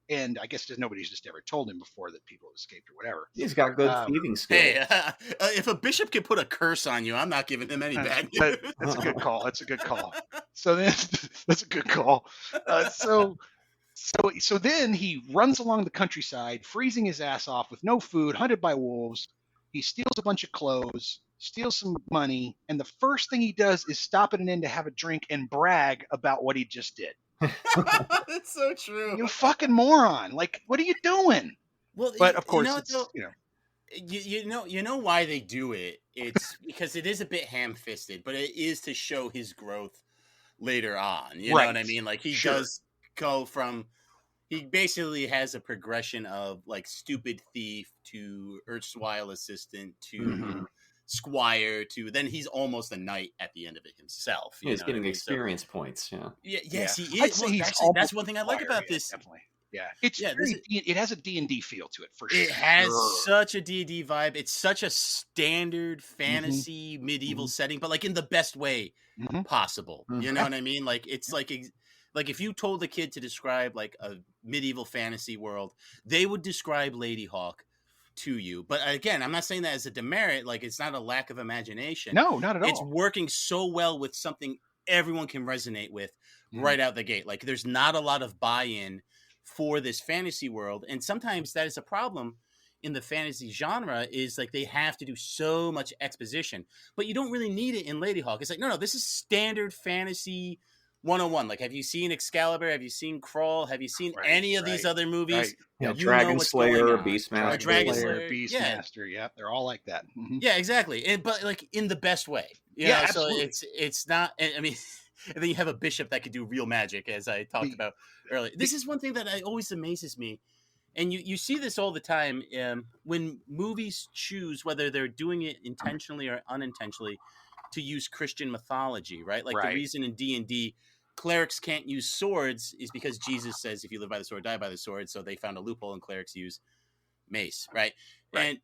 And I guess nobody's just ever told him before that people have escaped or whatever. He's got good thieving skills. Hey, if a bishop can put a curse on you, I'm not giving him any bad news. That's a good call. So then, that's a good call. So then he runs along the countryside, freezing his ass off with no food, hunted by wolves. He steals a bunch of clothes, steals some money, and the first thing he does is stop at an inn to have a drink and brag about what he just did. That's so true. You fucking moron! What are you doing? Well, but of course, you know why they do it. It's because it is a bit ham-fisted, but it is to show his growth later on. You know what I mean? He does go from. He basically has a progression of stupid thief to erstwhile assistant to squire to then he's almost a knight at the end of it himself. He's getting experience points. Yes, he is. Well, that's one thing I like about this. Definitely. Yeah, it has a D&D feel to it for sure. It has such a D&D vibe. It's such a standard fantasy medieval setting, but in the best way possible. You know what I mean? It's if you told a kid to describe a medieval fantasy world, they would describe Ladyhawke to you. But again, I'm not saying that as a demerit. It's not a lack of imagination. No, not at all. It's working so well with something everyone can resonate with right out the gate. There's not a lot of buy-in for this fantasy world, and sometimes that is a problem in the fantasy genre. Is they have to do so much exposition, but you don't really need it in Ladyhawke. It's no, this is standard fantasy 101. Have you seen Excalibur? Have you seen Crawl? Have you seen any of these other movies? Dragon Slayer, Beastmaster, Dragon Slayer, Beastmaster. Yeah, they're all like that. Yeah, exactly. But in the best way. You know? Absolutely. So it's not. I mean, and then you have a bishop that could do real magic, as I talked about earlier. This is one thing that always amazes me, and you see this all the time when movies choose whether they're doing it intentionally or unintentionally to use Christian mythology, right? Like Right. the reason in D&D clerics can't use swords is because Jesus says if you live by the sword, die by the sword. So they found a loophole and clerics use mace, right? And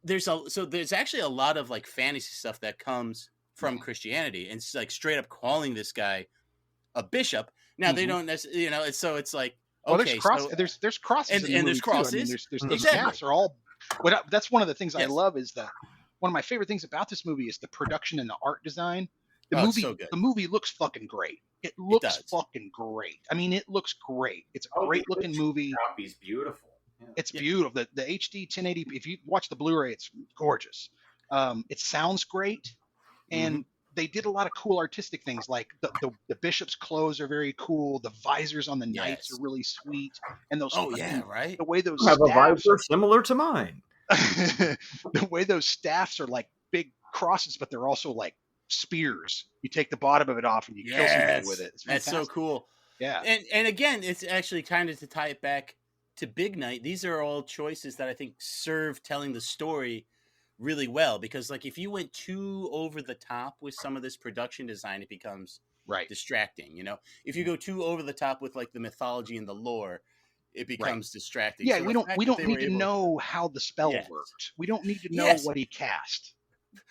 there's actually a lot of like fantasy stuff that comes from Christianity, and it's like straight up calling this guy a bishop. Now they don't necessarily, it's like, well, okay, there's crosses and there's crosses. I mean, there's the staffs are all. That's one of the things I love is that one of my favorite things about this movie is the production and the art design. The movie looks fucking great. It looks fucking great. I mean, it looks great. It's a great looking movie. Copy's beautiful. Yeah. It's beautiful. The HD 1080. If you watch the Blu-ray, it's gorgeous. It sounds great, and they did a lot of cool artistic things. Like the bishop's clothes are very cool. The visors on the knights are really sweet, and those right. The way those I have a staffs visor similar to mine. the way those staffs are like big crosses, but they're also like spears. You take the bottom of it off and you kill somebody with it. That's so cool. Yeah. And again, it's actually kind of to tie it back to Big Night. These are all choices that I think serve telling the story really well, because like if you went too over the top with some of this production design, it becomes distracting. If you go too over the top with like the mythology and the lore, it becomes distracting. Yeah, so we don't need to know how the spell worked. We don't need to know what he cast.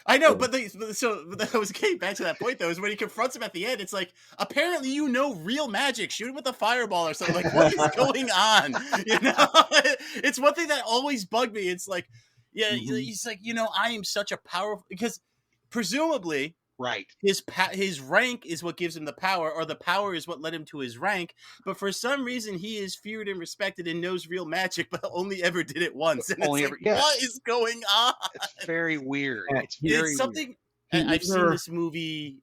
I know, but that was getting back to that point though, is when he confronts him at the end, it's like, apparently real magic, shoot him with a fireball or something. Like, what is going on? It's one thing that always bugged me. It's like, he's like, I am such a powerful, because presumably his rank is what gives him the power, or the power is what led him to his rank, but for some reason he is feared and respected and knows real magic, but only ever did it once. And what is going on? It's very weird. It's something weird. I've seen this movie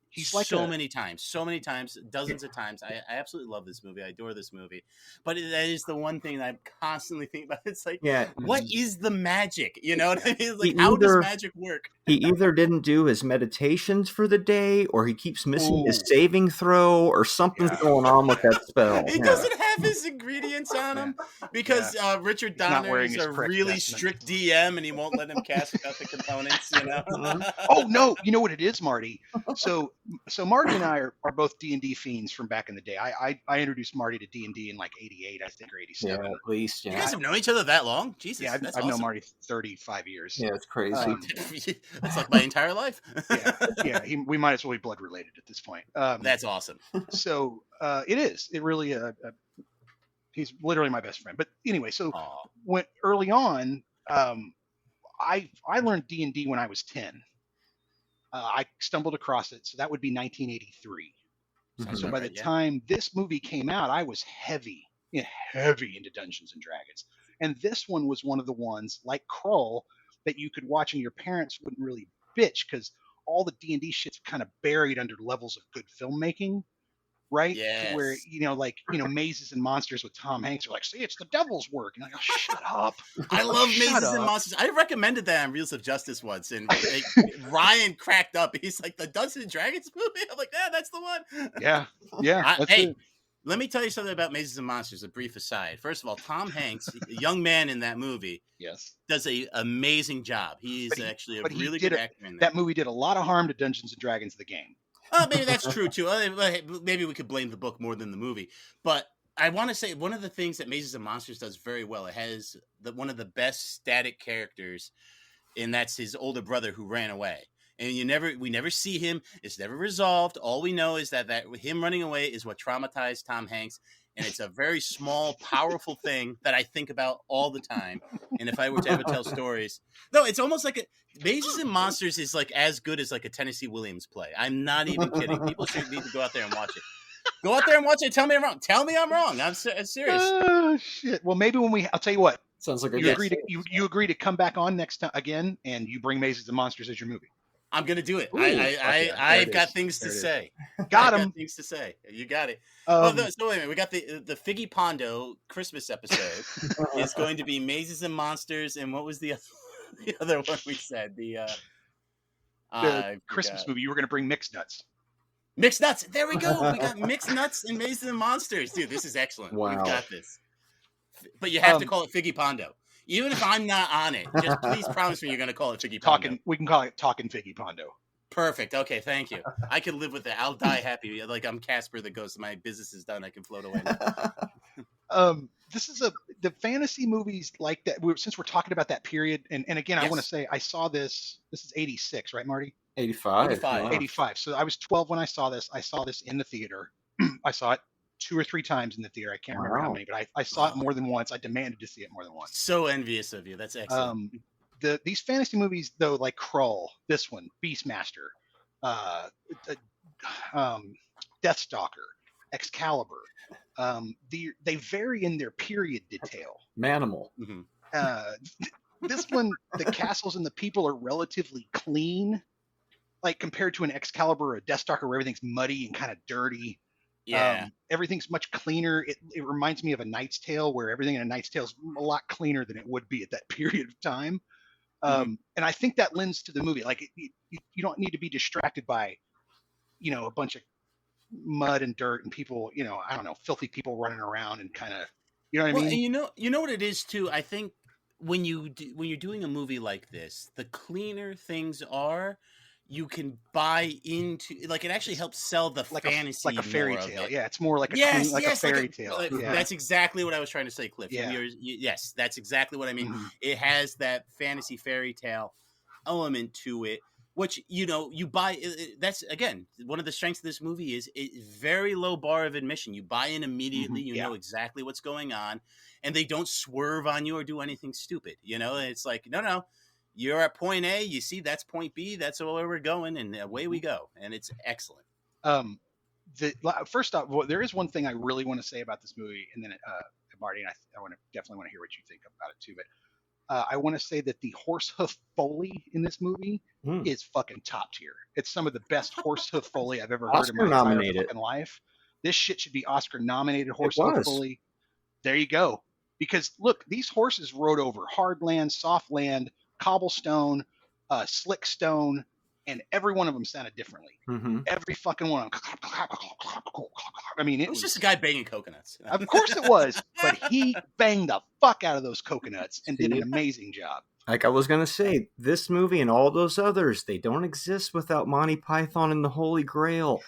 many times, dozens of times. I absolutely love this movie. I adore this movie. But that is the one thing that I'm constantly thinking about. It's like, what is the magic? You know what I mean? Like, how does magic work? He either didn't do his meditations for the day, or he keeps missing his saving throw, or something's going on with that spell. He doesn't have his ingredients on him because Richard Donner is a really strict DM, and he won't let him cast without the components. Oh no! You know what it is, Marty? So Marty and I are both D&D fiends from back in the day. I introduced Marty to D&D in like '88, I think, or '87. Yeah, at least. You guys have known each other that long? Jesus, yeah, I've known Marty 35 years. Yeah, it's crazy. That's like my entire life. We might as well be blood related at this point. That's awesome. So it is. It really. He's literally my best friend. But anyway, so when early on, I learned D&D when I was 10. I stumbled across it, so that would be 1983. So by the time this movie came out, I was heavy into Dungeons and Dragons, and this one was one of the ones like Krull that you could watch and your parents wouldn't really bitch, because all the D&D shit's kind of buried under levels of good filmmaking, right? Yes. Where Mazes and Monsters with Tom Hanks are like, see, it's the devil's work, and I go, shut up. I love Mazes and Monsters. I recommended that on Reels of Justice once, and Ryan cracked up. He's like, the Dungeons and Dragons movie? I'm like, that's the one. Yeah. Let me tell you something about Mazes and Monsters, a brief aside. First of all, Tom Hanks, a young man in that movie, does an amazing job. He's actually a really good actor in that movie did a lot of harm to Dungeons and Dragons, the game. Maybe that's true, too. Maybe we could blame the book more than the movie. But I want to say one of the things that Mazes and Monsters does very well, it has one of the best static characters, and that's his older brother who ran away. And we never see him. It's never resolved. All we know is that him running away is what traumatized Tom Hanks. And it's a very small, powerful thing that I think about all the time. And if I were to ever tell stories, no, it's almost like Mazes and Monsters is like as good as like a Tennessee Williams play. I'm not even kidding. People should need to go out there and watch it. Go out there and watch it. Tell me I'm wrong. Tell me I'm wrong. I'm serious. Oh shit. Well, maybe I'll tell you what. Sounds like you agree to come back on next time again, and you bring Mazes and Monsters as your movie. I'm gonna do it. I've got things to say. Got him. Things to say. You got it. So wait a minute. We got the Figgy Pondo Christmas episode is going to be Mazes and Monsters, and what was the other one we said? The Christmas movie. You were gonna bring Mixed Nuts. Mixed Nuts. There we go. We got Mixed Nuts and Mazes and Monsters. Dude, this is excellent. Wow. We've got this. But you have to call it Figgy Pondo. Even if I'm not on it, just please promise me you're going to call it Figgy Pondo. We can call it Talking Figgy Pondo. Perfect. Okay, thank you. I can live with that. I'll die happy. Like I'm Casper the Ghost. My business is done. I can float away now. This is the fantasy movies like that. Since we're talking about that period, and again, I want to say I saw this. This is 86, right, Marty? 85. 85. So I was 12 when I saw this. I saw this in the theater. I saw it 2 or 3 times in the theater. I can't remember how many, but I saw it more than once. I demanded to see it more than once. So envious of you. That's excellent. These fantasy movies, though, like Krull, this one, Beastmaster, Deathstalker, Excalibur, they vary in their period detail. Manimal. This one, the castles and the people are relatively clean, like compared to an Excalibur or a Deathstalker where everything's muddy and kind of dirty. Yeah. Everything's much cleaner. It reminds me of A Knight's Tale, where everything in A Knight's Tale is a lot cleaner than it would be at that period of time. And I think that lends to the movie. Like you don't need to be distracted by, a bunch of mud and dirt and people, I don't know, filthy people running around and kind of, you know what I mean? And you know what it is too. I think when you're doing a movie like this, the cleaner things are, you can buy into, like, it actually helps sell the fantasy, like a fairy tale. Yeah, it's more like a fairy tale. That's exactly what I was trying to say, Cliff. Yeah. Yes, that's exactly what I mean. It has that fantasy fairy tale element to it, which you buy. That's again one of the strengths of this movie is a very low bar of admission. You buy in immediately. You know exactly what's going on, and they don't swerve on you or do anything stupid. It's like no. You're at point A, you see that's point B, that's where we're going, and away we go. And it's excellent. First off, there is one thing I really want to say about this movie, and then Marty, and I definitely want to hear what you think about it too. But I want to say that the horse hoof Foley in this movie is fucking top tier. It's some of the best horse hoof Foley I've ever heard in my entire fucking life. This shit should be Oscar nominated. Horse hoof Foley. There you go. Because look, these horses rode over hard land, soft land, cobblestone, slick stone, and every one of them sounded differently. Every fucking one of them. I mean, it was just a guy banging coconuts. Of course it was, but he banged the fuck out of those coconuts and did an amazing job. Like I was going to say, this movie and all those others, they don't exist without Monty Python and the Holy Grail.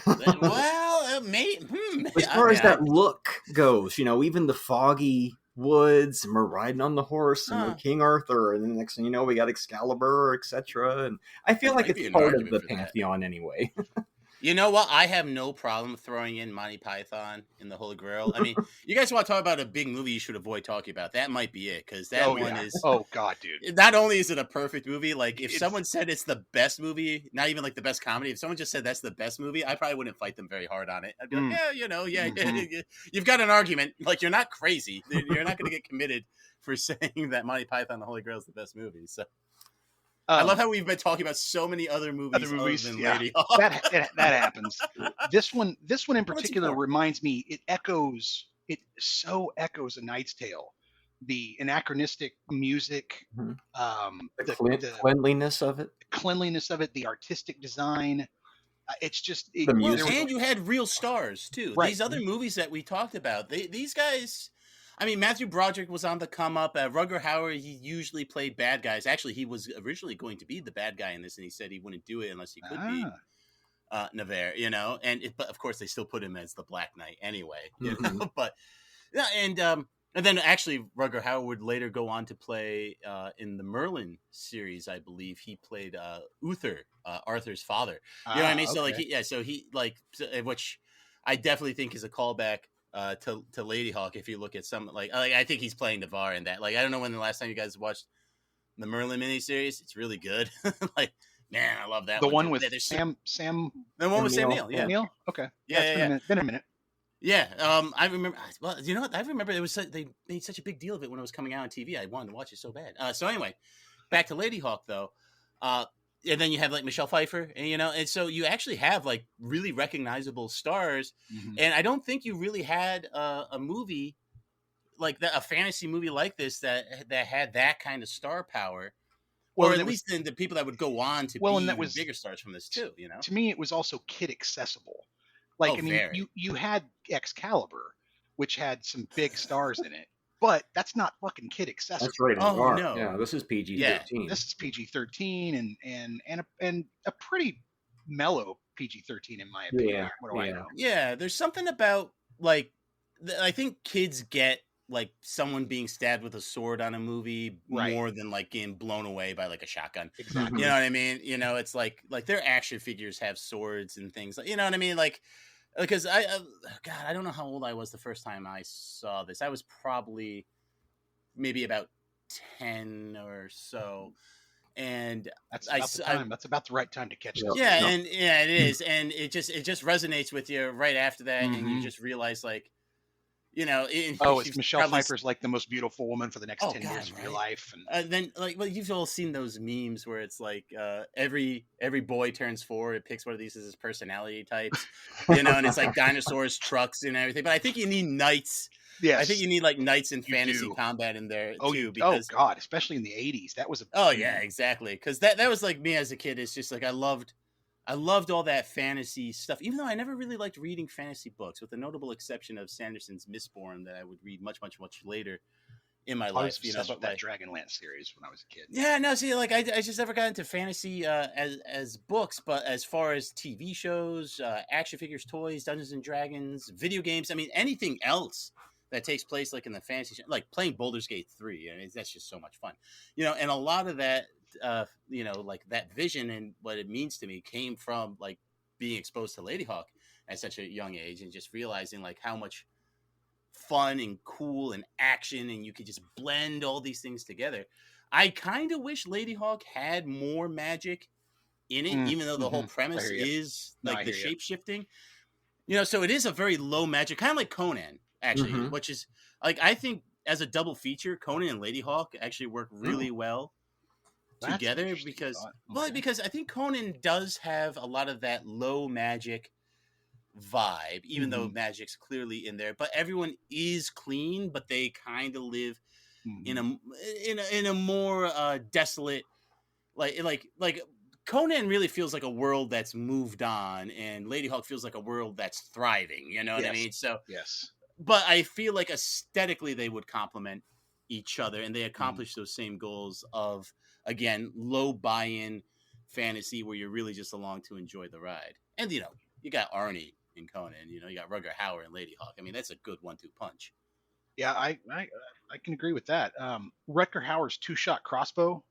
Well, as far as that look goes, even the foggy woods, and we're riding on the horse, and we're King Arthur, and then the next thing you know, we got Excalibur, etc. And I feel like it's part of the pantheon anyway. You know what? I have no problem throwing in Monty Python in the Holy Grail. I mean, you guys want to talk about a big movie you should avoid talking about. That might be it, because that one is... Oh, God, dude. Not only is it a perfect movie, like, if someone said it's the best movie, not even, like, the best comedy, if someone just said that's the best movie, I probably wouldn't fight them very hard on it. I'd be like, you've got an argument. Like, you're not crazy. You're not going to get committed for saying that Monty Python and the Holy Grail is the best movie, so... I love how we've been talking about so many other movies than Ladyhawke. That happens. This one in particular reminds me. It so echoes A Knight's Tale. The anachronistic music, the cleanliness of it, the artistic design. It's just the music. And you had real stars too. Right. These other movies that we talked about, these guys. I mean, Matthew Broderick was on the come up. Rutger Hauer, he usually played bad guys. Actually, he was originally going to be the bad guy in this, and he said he wouldn't do it unless he could be Navarre, but of course they still put him as the Black Knight anyway, But and then actually Rutger Hauer would later go on to play in the Merlin series. I believe he played Uther, Arthur's father. You know what I mean? Okay. So which I definitely think is a callback to Ladyhawke. If you look at some I think he's playing Navarre in that. Like, I don't know when the last time you guys watched the Merlin miniseries. It's really good. Man, I love that. The one with Sam. The one with Sam Neill. Yeah. Neil? Okay. It's been a minute. Yeah. I remember. Well, you know what? I remember they made such a big deal of it when it was coming out on TV. I wanted to watch it so bad. So anyway, back to Ladyhawke though. And then you have like Michelle Pfeiffer, and so you actually have like really recognizable stars. And I don't think you really had a movie like that, a fantasy movie like this that had that kind of star power, or at least the people that would go on to be bigger stars from this too. To me, it was also kid accessible. Like, you had Excalibur, which had some big stars in it. but that's not fucking kid accessible. That's rated Oh, R. no. Yeah, this is PG-13. This is PG-13 and a pretty mellow PG-13 in my opinion. Yeah, What do I yeah. know? Yeah, there's something about like I think kids get like someone being stabbed with a sword on a movie Right. more than like getting blown away by like a shotgun. Exactly. You know what I mean? You know, it's like their action figures have swords and things. You know what I mean? Like because God, I don't know how old I was the first time I saw this. I was probably maybe about 10 or so. And That's about the time. That's about the right time to catch this. yeah, and yeah, it is, and it just resonates with you right after that, and you just realize like, you know, it's Michelle Pfeiffer's like the most beautiful woman for the next 10 years of your life, and then like, well, you've all seen those memes where it's like every boy turns 4, it picks one of these as his personality types, you know, and it's like dinosaurs, trucks, and everything. But I think you need knights. Yes. I think you need like knights in fantasy combat in there too. Because God, especially in the 80s, that was yeah, exactly. Because that was like me as a kid. It's just like I loved all that fantasy stuff. Even though I never really liked reading fantasy books, with the notable exception of Sanderson's Mistborn, that I would read much later in my life. You know, but that Dragonlance series when I was a kid. Yeah, no, see, like I just never got into fantasy as books, but as far as TV shows, action figures, toys, Dungeons and Dragons, video games, I mean, anything else that takes place like in the fantasy, like playing Baldur's Gate 3. I mean, that's just so much fun, you know. And a lot of that, you know, like that vision and what it means to me came from like being exposed to Ladyhawke at such a young age, and just realizing like how much fun and cool and action, and you could just blend all these things together. I kind of wish Ladyhawke had more magic in it, even though the whole premise is like the shape shifting. You know, so it is a very low magic, kind of like Conan. Actually, which is like I think as a double feature, Conan and Ladyhawke actually work really well together because because I think Conan does have a lot of that low magic vibe, even though magic's clearly in there. But everyone is clean, but they kind of live in a more desolate, like Conan really feels like a world that's moved on, and Ladyhawke feels like a world that's thriving. You know what I mean? So yes. But I feel like aesthetically they would complement each other, and they accomplish those same goals of, again, low buy-in fantasy where you're really just along to enjoy the ride. And, you know, you got Arnie in Conan, you know, you got Rutger Hauer and Ladyhawke. I mean, that's a good 1-2 punch. Yeah, I can agree with that. Rutger Hauer's 2-shot crossbow.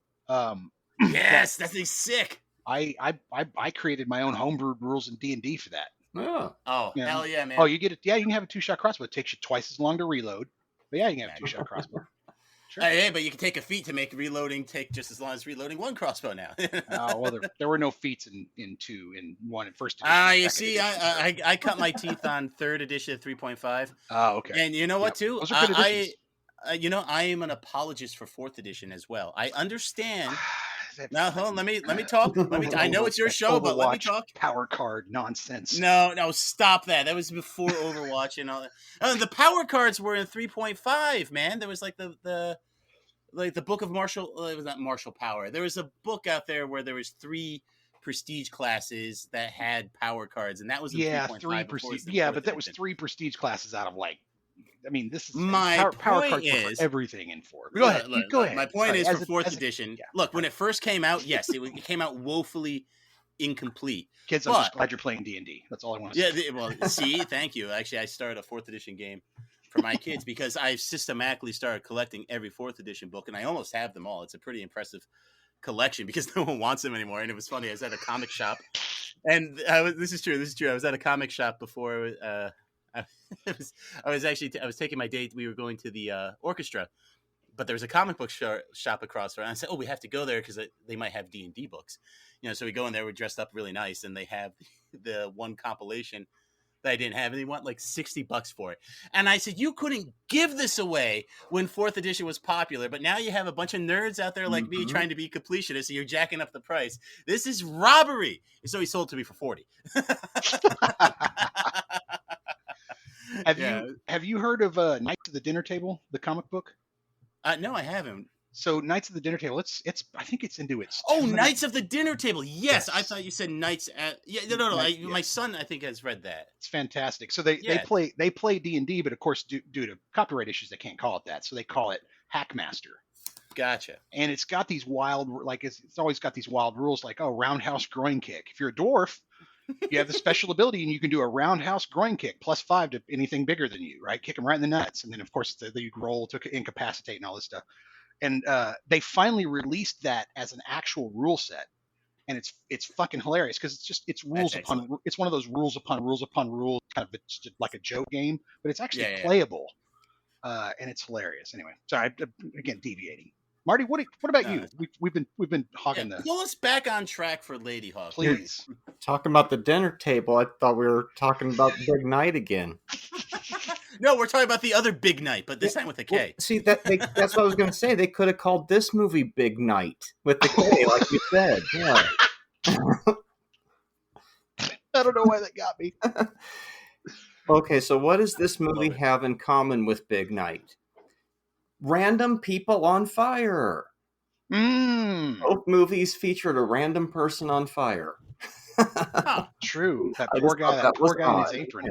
Yes, that thing's sick. I created my own homebrew rules in D&D for that. Oh, you know? Hell yeah, man. Oh, you get it. Yeah, you can have a 2-shot crossbow. It takes you twice as long to reload. But yeah, you can have a 2-shot crossbow. Sure. Hey, but you can take a feat to make reloading take just as long as reloading one crossbow now. Well, there were no feats in 2, in 1, and first edition. You see, I cut my teeth on 3rd edition of 3.5. Oh, okay. And you know what, too? Those are good editions. You know, I am an apologist for 4th edition as well. I understand. Now, hold on, let me talk. I know it's your show, but let me talk. Power card nonsense. No, stop that. That was before Overwatch and all that. The power cards were in 3.5, man. There was like the book of Martial. It was not Martial Power. There was a book out there where there was 3 prestige classes that had power cards, and that was in 3.5 prestige. Yeah, but that was 3 prestige classes out of like. I mean, this is my power point cards is for everything in 4. Go ahead. Go ahead. My point is for 4th edition. Look, when it first came out, yes, it came out woefully incomplete. Kids, I'm just glad you're playing D&D. That's all I want to say. Yeah, well, see, thank you. Actually, I started a 4th edition game for my kids because I've systematically started collecting every 4th edition book, and I almost have them all. It's a pretty impressive collection because no one wants them anymore. And it was funny. I was at a comic shop, and this is true. I was at a comic shop before. I was taking my date. We were going to the orchestra, but there was a comic book shop across there. And I said, "Oh, we have to go there because they might have D&D books." You know, so we go in there. We're dressed up really nice, and they have the one compilation that I didn't have, and they want like $60 for it. And I said, "You couldn't give this away when 4th edition was popular, but now you have a bunch of nerds out there like me trying to be completionists, so you're jacking up the price. This is robbery." And so he sold it to me for $40. Have you heard of Knights of the Dinner Table, the comic book? No, I haven't. So Knights of the Dinner Table, it's I think it's into its. Oh, Knights of the Dinner Table. Yes, I Yes. thought you said Knights at. Yeah, no. Knights, My son, I think, has read that. It's fantastic. So they play D&D, but of course due to copyright issues they can't call it that. So they call it Hackmaster. Gotcha. And it's got these wild, like it's always got these wild rules, like roundhouse groin kick. If you're a dwarf, you have the special ability, and you can do a roundhouse groin kick +5 to anything bigger than you, right? Kick them right in the nuts, and then of course you roll to incapacitate and all this stuff. And they finally released that as an actual rule set, and it's fucking hilarious because it's rules upon it's one of those rules upon rules upon rules, kind of just like a joke game, but it's actually playable, and it's hilarious. Anyway, sorry, again deviating. Marty, what about you? We've been hogging the. Pull us back on track for Ladyhawke, please. Talking about the dinner table, I thought we were talking about Big Night again. No, we're talking about the other Big Night, but this time with a K. Well, see, that's what I was going to say. They could have called this movie Big Night with the K, like you said. Yeah. I don't know why that got me. Okay, so what does this movie have in common with Big Night? Random people on fire. Both movies featured a random person on fire. True. That poor guy in his apron.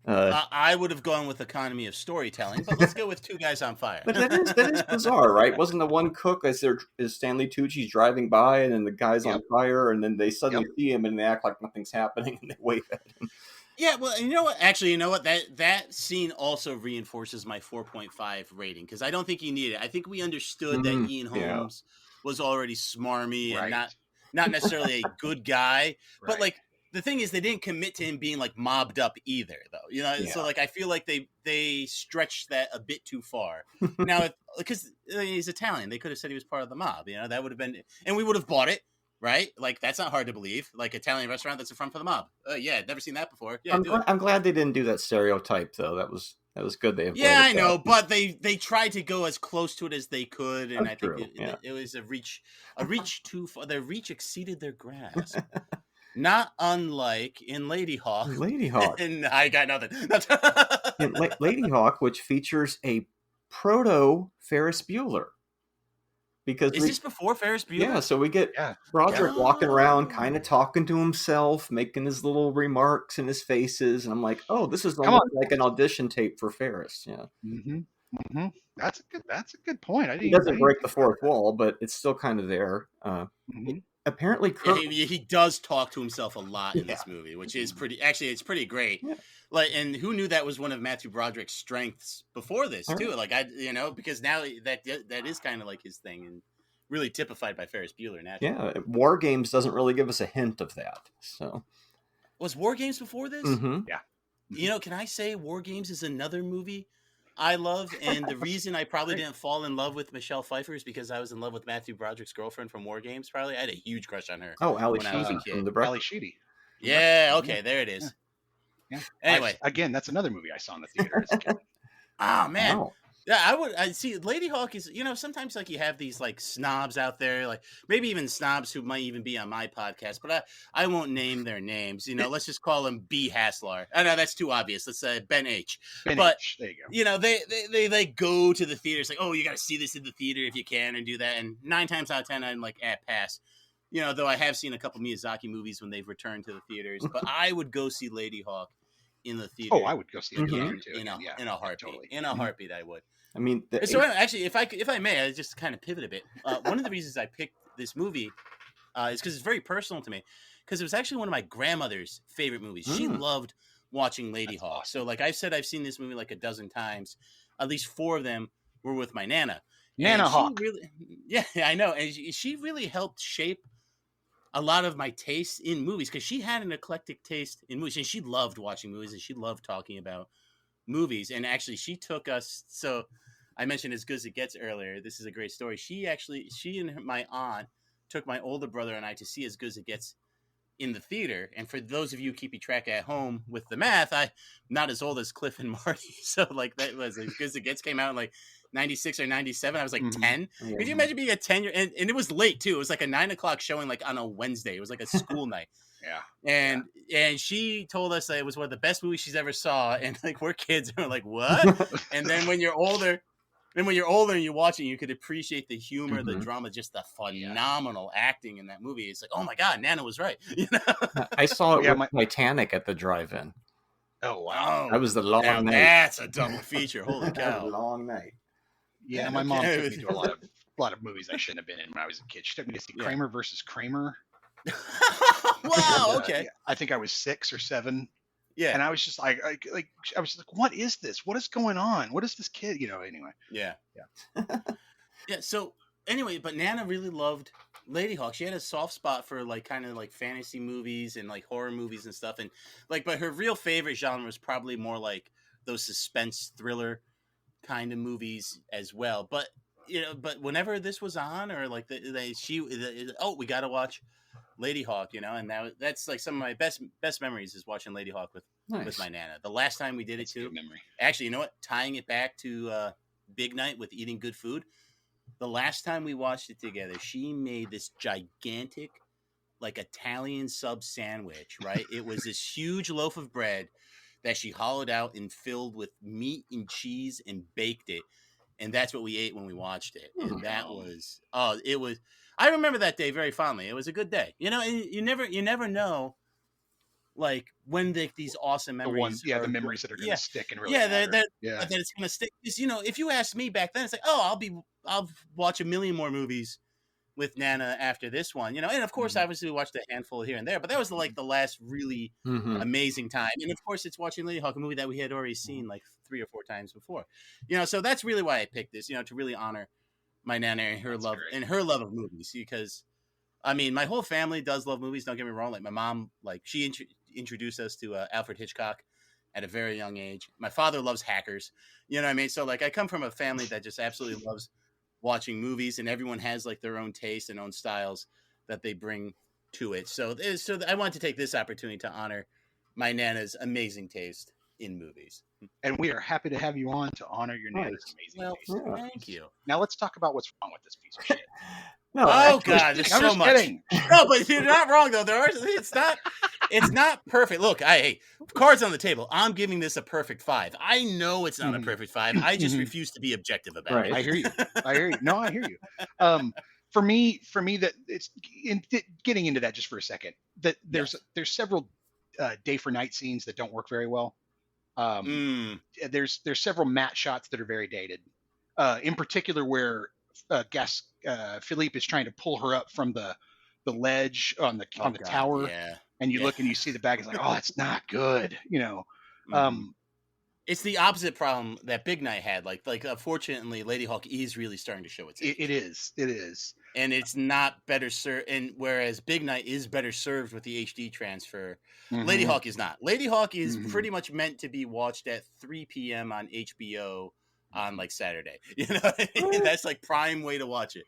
Yeah. I would have gone with economy of storytelling, but let's go with two guys on fire. But that is bizarre, right? Wasn't the one cook as Stanley Tucci's driving by, and then the guy's on fire, and then they suddenly see him and they act like nothing's happening, and they wave at him. Yeah, well, you know what? Actually, you know what? That scene also reinforces my 4.5 rating because I don't think you need it. I think we understood that Ian Holmes was already smarmy and not necessarily a good guy, but like. The thing is, they didn't commit to him being like mobbed up either, though. You know, so like I feel like they stretched that a bit too far. Now, because he's Italian, they could have said he was part of the mob. You know, that would have been, and we would have bought it, right? Like that's not hard to believe. Like Italian restaurant that's a front for the mob. Yeah, never seen that before. Yeah, I'm glad they didn't do that stereotype though. That was good. They I know, but they tried to go as close to it as they could, and That's I think true. it was a reach too far. Their reach exceeded their grasp. Not unlike in Ladyhawke. And I got nothing. Ladyhawke, which features a proto Ferris Bueller. Because is this before Ferris Bueller? Yeah, so we get Broderick walking around, kind of talking to himself, making his little remarks in his faces, and I'm like, oh, this is almost like an audition tape for Ferris. Yeah. Mm-hmm. Mm-hmm. That's a good point. He doesn't break the fourth wall, but it's still kind of there. Apparently, Kirk... he does talk to himself a lot in this movie, which is pretty. Actually, it's pretty great. Yeah. Like, and who knew that was one of Matthew Broderick's strengths before this too? Like because now that is kind of like his thing, and really typified by Ferris Bueller. Naturally. Yeah, War Games doesn't really give us a hint of that. So, was War Games before this? Mm-hmm. Yeah. You know, can I say War Games is another movie I love, and the reason I probably didn't fall in love with Michelle Pfeiffer is because I was in love with Matthew Broderick's girlfriend from War Games. Probably, I had a huge crush on her. Oh, Ali Sheedy from The Breakfast. Ali Sheedy. Yeah. Okay. There it is. Yeah. Anyway, that's another movie I saw in the theater as a kid. Oh man. Wow. Yeah, I see. Ladyhawke is, sometimes like you have these like snobs out there, like maybe even snobs who might even be on my podcast, but I won't name their names. Let's just call them B. Hassler. I know that's too obvious. Let's say Ben H. But H. There you go. They go to the theaters like, oh, you got to see this in the theater if you can and do that. And 9 times out of 10, I'm like, pass. Though I have seen a couple Miyazaki movies when they've returned to the theaters, but I would go see Ladyhawke in the theater. Oh, I would go see it too. In a heartbeat. Totally. In a heartbeat, I would. I mean, so actually, if I may, I just kind of pivot a bit. One of the reasons I picked this movie is because it's very personal to me. Because it was actually one of my grandmother's favorite movies. She loved watching Ladyhawke. Awesome. So, like I've said, I've seen this movie like a dozen times. At least 4 of them were with my Nana. Nana Hawk. Yeah, I know. And she really helped shape a lot of my taste in movies because she had an eclectic taste in movies, and she loved watching movies, and she loved talking about movies. And actually, she took us. So I mentioned As Good as It Gets earlier. This is a great story. She and my aunt took my older brother and I to see As Good as It Gets in the theater. And for those of you keeping track at home with the math, I'm not as old as Cliff and Marty. So like that was As Good as It Gets came out in like 96 or 97. I was like 10. Yeah. Could you imagine being a 10-year and it was late too. It was like a 9:00 showing like on a Wednesday. It was like a school night. Yeah. And she told us that it was one of the best movies she's ever saw. And like we're kids and we're like, what? And then when you're older, And when you're older and you're watching, you could appreciate the humor, the Mhm. drama, just the phenomenal acting in that movie. It's like, oh my God, Nana was right. You know? I saw it Yeah, with Titanic at the drive-in. Oh wow. That was the long now night. that's a double feature. Holy That was a cow. long night. Yeah, my mom took me to a lot of movies I shouldn't have been in when I was a kid. She took me to see Kramer versus Kramer. Wow. And, Okay. I think I was 6 or 7. Yeah. And I was just like, I was like, what is this? What is going on? What is this kid? You know, anyway. Yeah. Yeah. So anyway, but Nana really loved Ladyhawke. She had a soft spot for like kind of like fantasy movies and like horror movies and stuff. And like, but her real favorite genre was probably more like those suspense thriller kind of movies as well. But you know, but whenever this was on, or like we got to watch Ladyhawke, you know, and that's like some of my best memories is watching Ladyhawke with my Nana. The last time we did it too. Memory. Actually, you know what? Tying it back to Big Night with eating good food. The last time we watched it together, she made this gigantic, like Italian sub sandwich. Right? It was this huge loaf of bread that she hollowed out and filled with meat and cheese and baked it. And that's what we ate when we watched it. And that was, it was, I remember that day very fondly. It was a good day. You know, and you never know, like, when these awesome memories. The memories that are going to stick and really that matter. it's going to stick. Because, you know, if you asked me back then, it's like, oh, I'll watch a million more movies with Nana after this one, you know, and of course, obviously we watched a handful here and there, but that was like the last really amazing time. And of course, it's watching Ladyhawke, a movie that we had already seen like 3 or 4 times before, you know. So that's really why I picked this, you know, to really honor my Nana and her love of movies. Because, I mean, my whole family does love movies. Don't get me wrong. Like my mom, like she introduced us to Alfred Hitchcock at a very young age. My father loves hackers. You know what I mean? So like I come from a family that just absolutely loves watching movies, and everyone has like their own taste and own styles that they bring to it. So I want to take this opportunity to honor my Nana's amazing taste in movies. And we are happy to have you on to honor your Nana's amazing taste. Thank you. Now let's talk about what's wrong with this piece of shit. God, there's so much. Kidding. No, but you're not wrong though. It's not perfect. Look, hey, cards on the table. I'm giving this a perfect 5. I know it's not a perfect 5. I just refuse to be objective about it. I hear you. No, I hear you. For me, that it's getting into that just for a second. That there's several day for night scenes that don't work very well. There's several matte shots that are very dated. In particular, where Philippe is trying to pull her up from the ledge on the tower, and you look and you see the bag. It's like, oh, it's not good, you know. It's the opposite problem that Big Night had. Like, fortunately, Ladyhawke is really starting to show its age. It is, and it's not better served. And whereas Big Night is better served with the HD transfer, Ladyhawke is not. Ladyhawke is pretty much meant to be watched at 3 p.m. on HBO on like Saturday. You know, that's like prime way to watch it.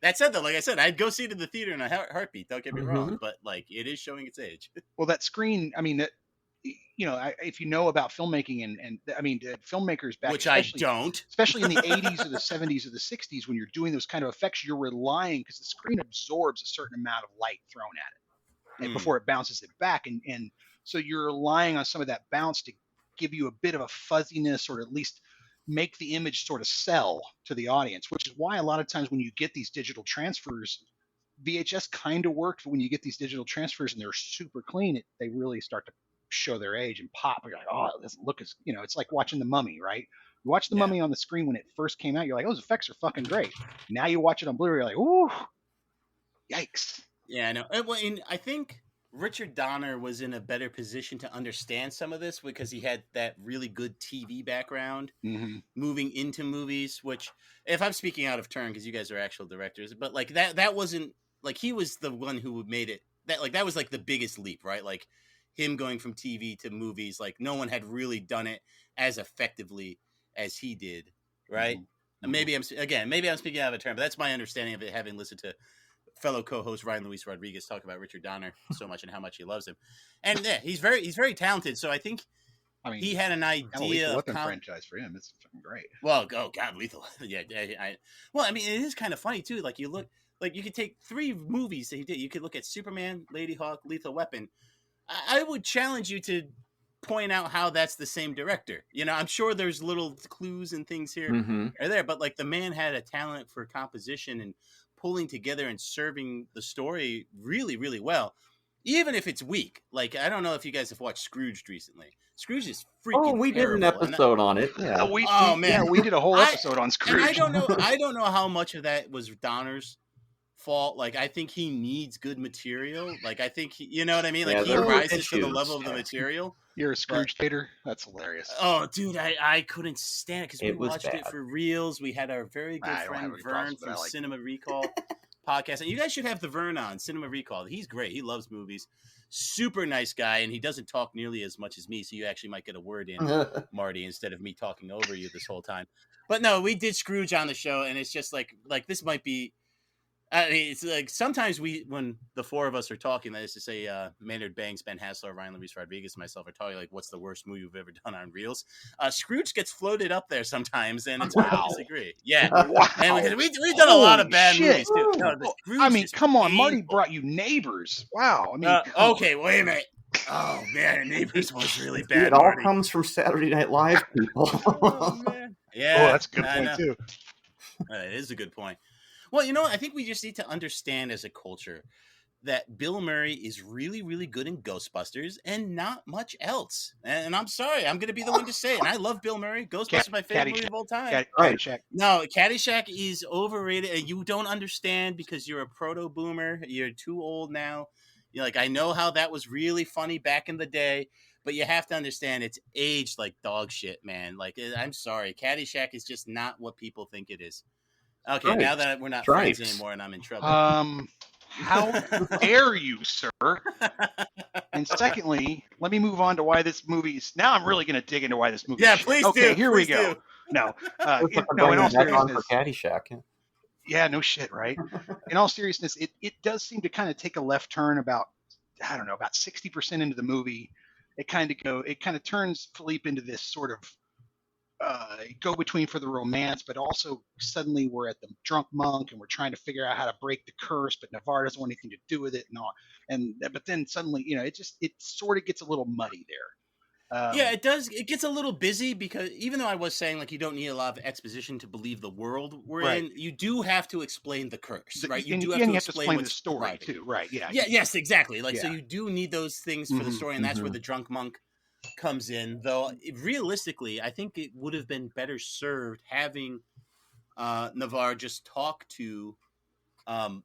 That said, though, like I said, I'd go see it in the theater in a heartbeat. Don't get me wrong, but like it is showing its age. Well, that screen, I mean, you know, if you know about filmmaking and I mean, filmmakers back, which I don't, especially in the 80s or the 70s or the 60s, when you're doing those kind of effects, you're relying because the screen absorbs a certain amount of light thrown at it and before it bounces it back, and so you're relying on some of that bounce to give you a bit of a fuzziness, or at least make the image sort of sell to the audience, which is why a lot of times when you get these digital transfers, VHS kind of worked, but when you get these digital transfers and they're super clean, they really start to show their age and pop. You're like, oh, it doesn't look as, you know, it's like watching The Mummy, right? You watch The Mummy on the screen when it first came out, you're like, those effects are fucking great. Now you watch it on Blu-ray, you're like, ooh, yikes. Yeah, I know. Well, I think Richard Donner was in a better position to understand some of this because he had that really good TV background moving into movies, which, if I'm speaking out of turn because you guys are actual directors, but like that wasn't, like, he was the one who made it, that was like the biggest leap, right? Like him going from TV to movies, like no one had really done it as effectively as he did, right? Maybe I'm speaking out of turn, but that's my understanding of it, having listened to fellow co-host Ryan Luis Rodriguez talk about Richard Donner so much and how much he loves him. And yeah, he's very talented. So I think he had an idea of franchise for him. It's fucking great. Well, oh God, Lethal. Yeah. Well, I mean, it is kind of funny too. Like you look, like you could take 3 movies that he did. You could look at Superman, Ladyhawke, Lethal Weapon. I would challenge you to point out how that's the same director. I'm sure there's little clues and things here or there, but like the man had a talent for composition and pulling together and serving the story really, really well. Even if it's weak. Like, I don't know if you guys have watched Scrooged recently. Scrooge is freaking we did an terrible. episode on it. Yeah. We did a whole episode on Scrooge. And I don't know how much of that was Donner's fault. Like, I think he needs good material. Like, I think you know what I mean? Like, he rises to the level of the material. You're a Scrooge hater? That's hilarious. Oh, dude, I couldn't stand it because we watched it for reels. We had our very good friend Vern from Cinema Recall podcast. And you guys should have the Vern on, Cinema Recall. He's great. He loves movies. Super nice guy, and he doesn't talk nearly as much as me, so you actually might get a word in, Marty, instead of me talking over you this whole time. But no, we did Scrooge on the show, and it's just like this might be... I mean, it's like sometimes when the four of us are talking, that is to say, Maynard Banks, Ben Hassler, Ryan Luis Rodriguez, and myself are talking like, what's the worst movie we've ever done on Reels? Scrooge gets floated up there sometimes, and it's hard to disagree. Yeah, and we've done a lot of bad movies too. No, I mean, come on, Marty brought you Neighbors. Wow. I mean, okay, wait a minute. Oh man, Neighbors was really bad. It all comes from Saturday Night Live, people. Oh man, yeah, that's a good point too. It is a good point. Well, I think we just need to understand as a culture that Bill Murray is really, really good in Ghostbusters and not much else. And I'm sorry, I'm going to be the one to say it. And I love Bill Murray. Ghostbusters is my favorite movie of all time. Caddyshack. No, Caddyshack is overrated. And you don't understand because you're a proto-boomer. You're too old now. You're like, I know how that was really funny back in the day. But you have to understand it's aged like dog shit, man. Like, I'm sorry. Caddyshack is just not what people think it is. Okay, now that we're not friends anymore and I'm in trouble. How dare you, sir? And secondly, let me move on to why this movie's... Now I'm really going to dig into why this movie is please okay, do. Here please we go. Do. No. In all seriousness... for Caddyshack. Yeah, no shit, right? In all seriousness, it does seem to kind of take a left turn about 60% into the movie. It kind of turns Philippe into this sort of go-between for the romance, but also suddenly we're at the drunk monk and we're trying to figure out how to break the curse, but Navarre doesn't want anything to do with it and all. But then suddenly, it sort of gets a little muddy there. Yeah, it does. It gets a little busy because even though I was saying like you don't need a lot of exposition to believe the world we're in, you do have to explain the curse, right? You have to explain the story too, right? Yeah. Yes, exactly. So you do need those things for the story, and that's where the drunk monk comes in. Though realistically, I think it would have been better served having Navarre just talk to I'm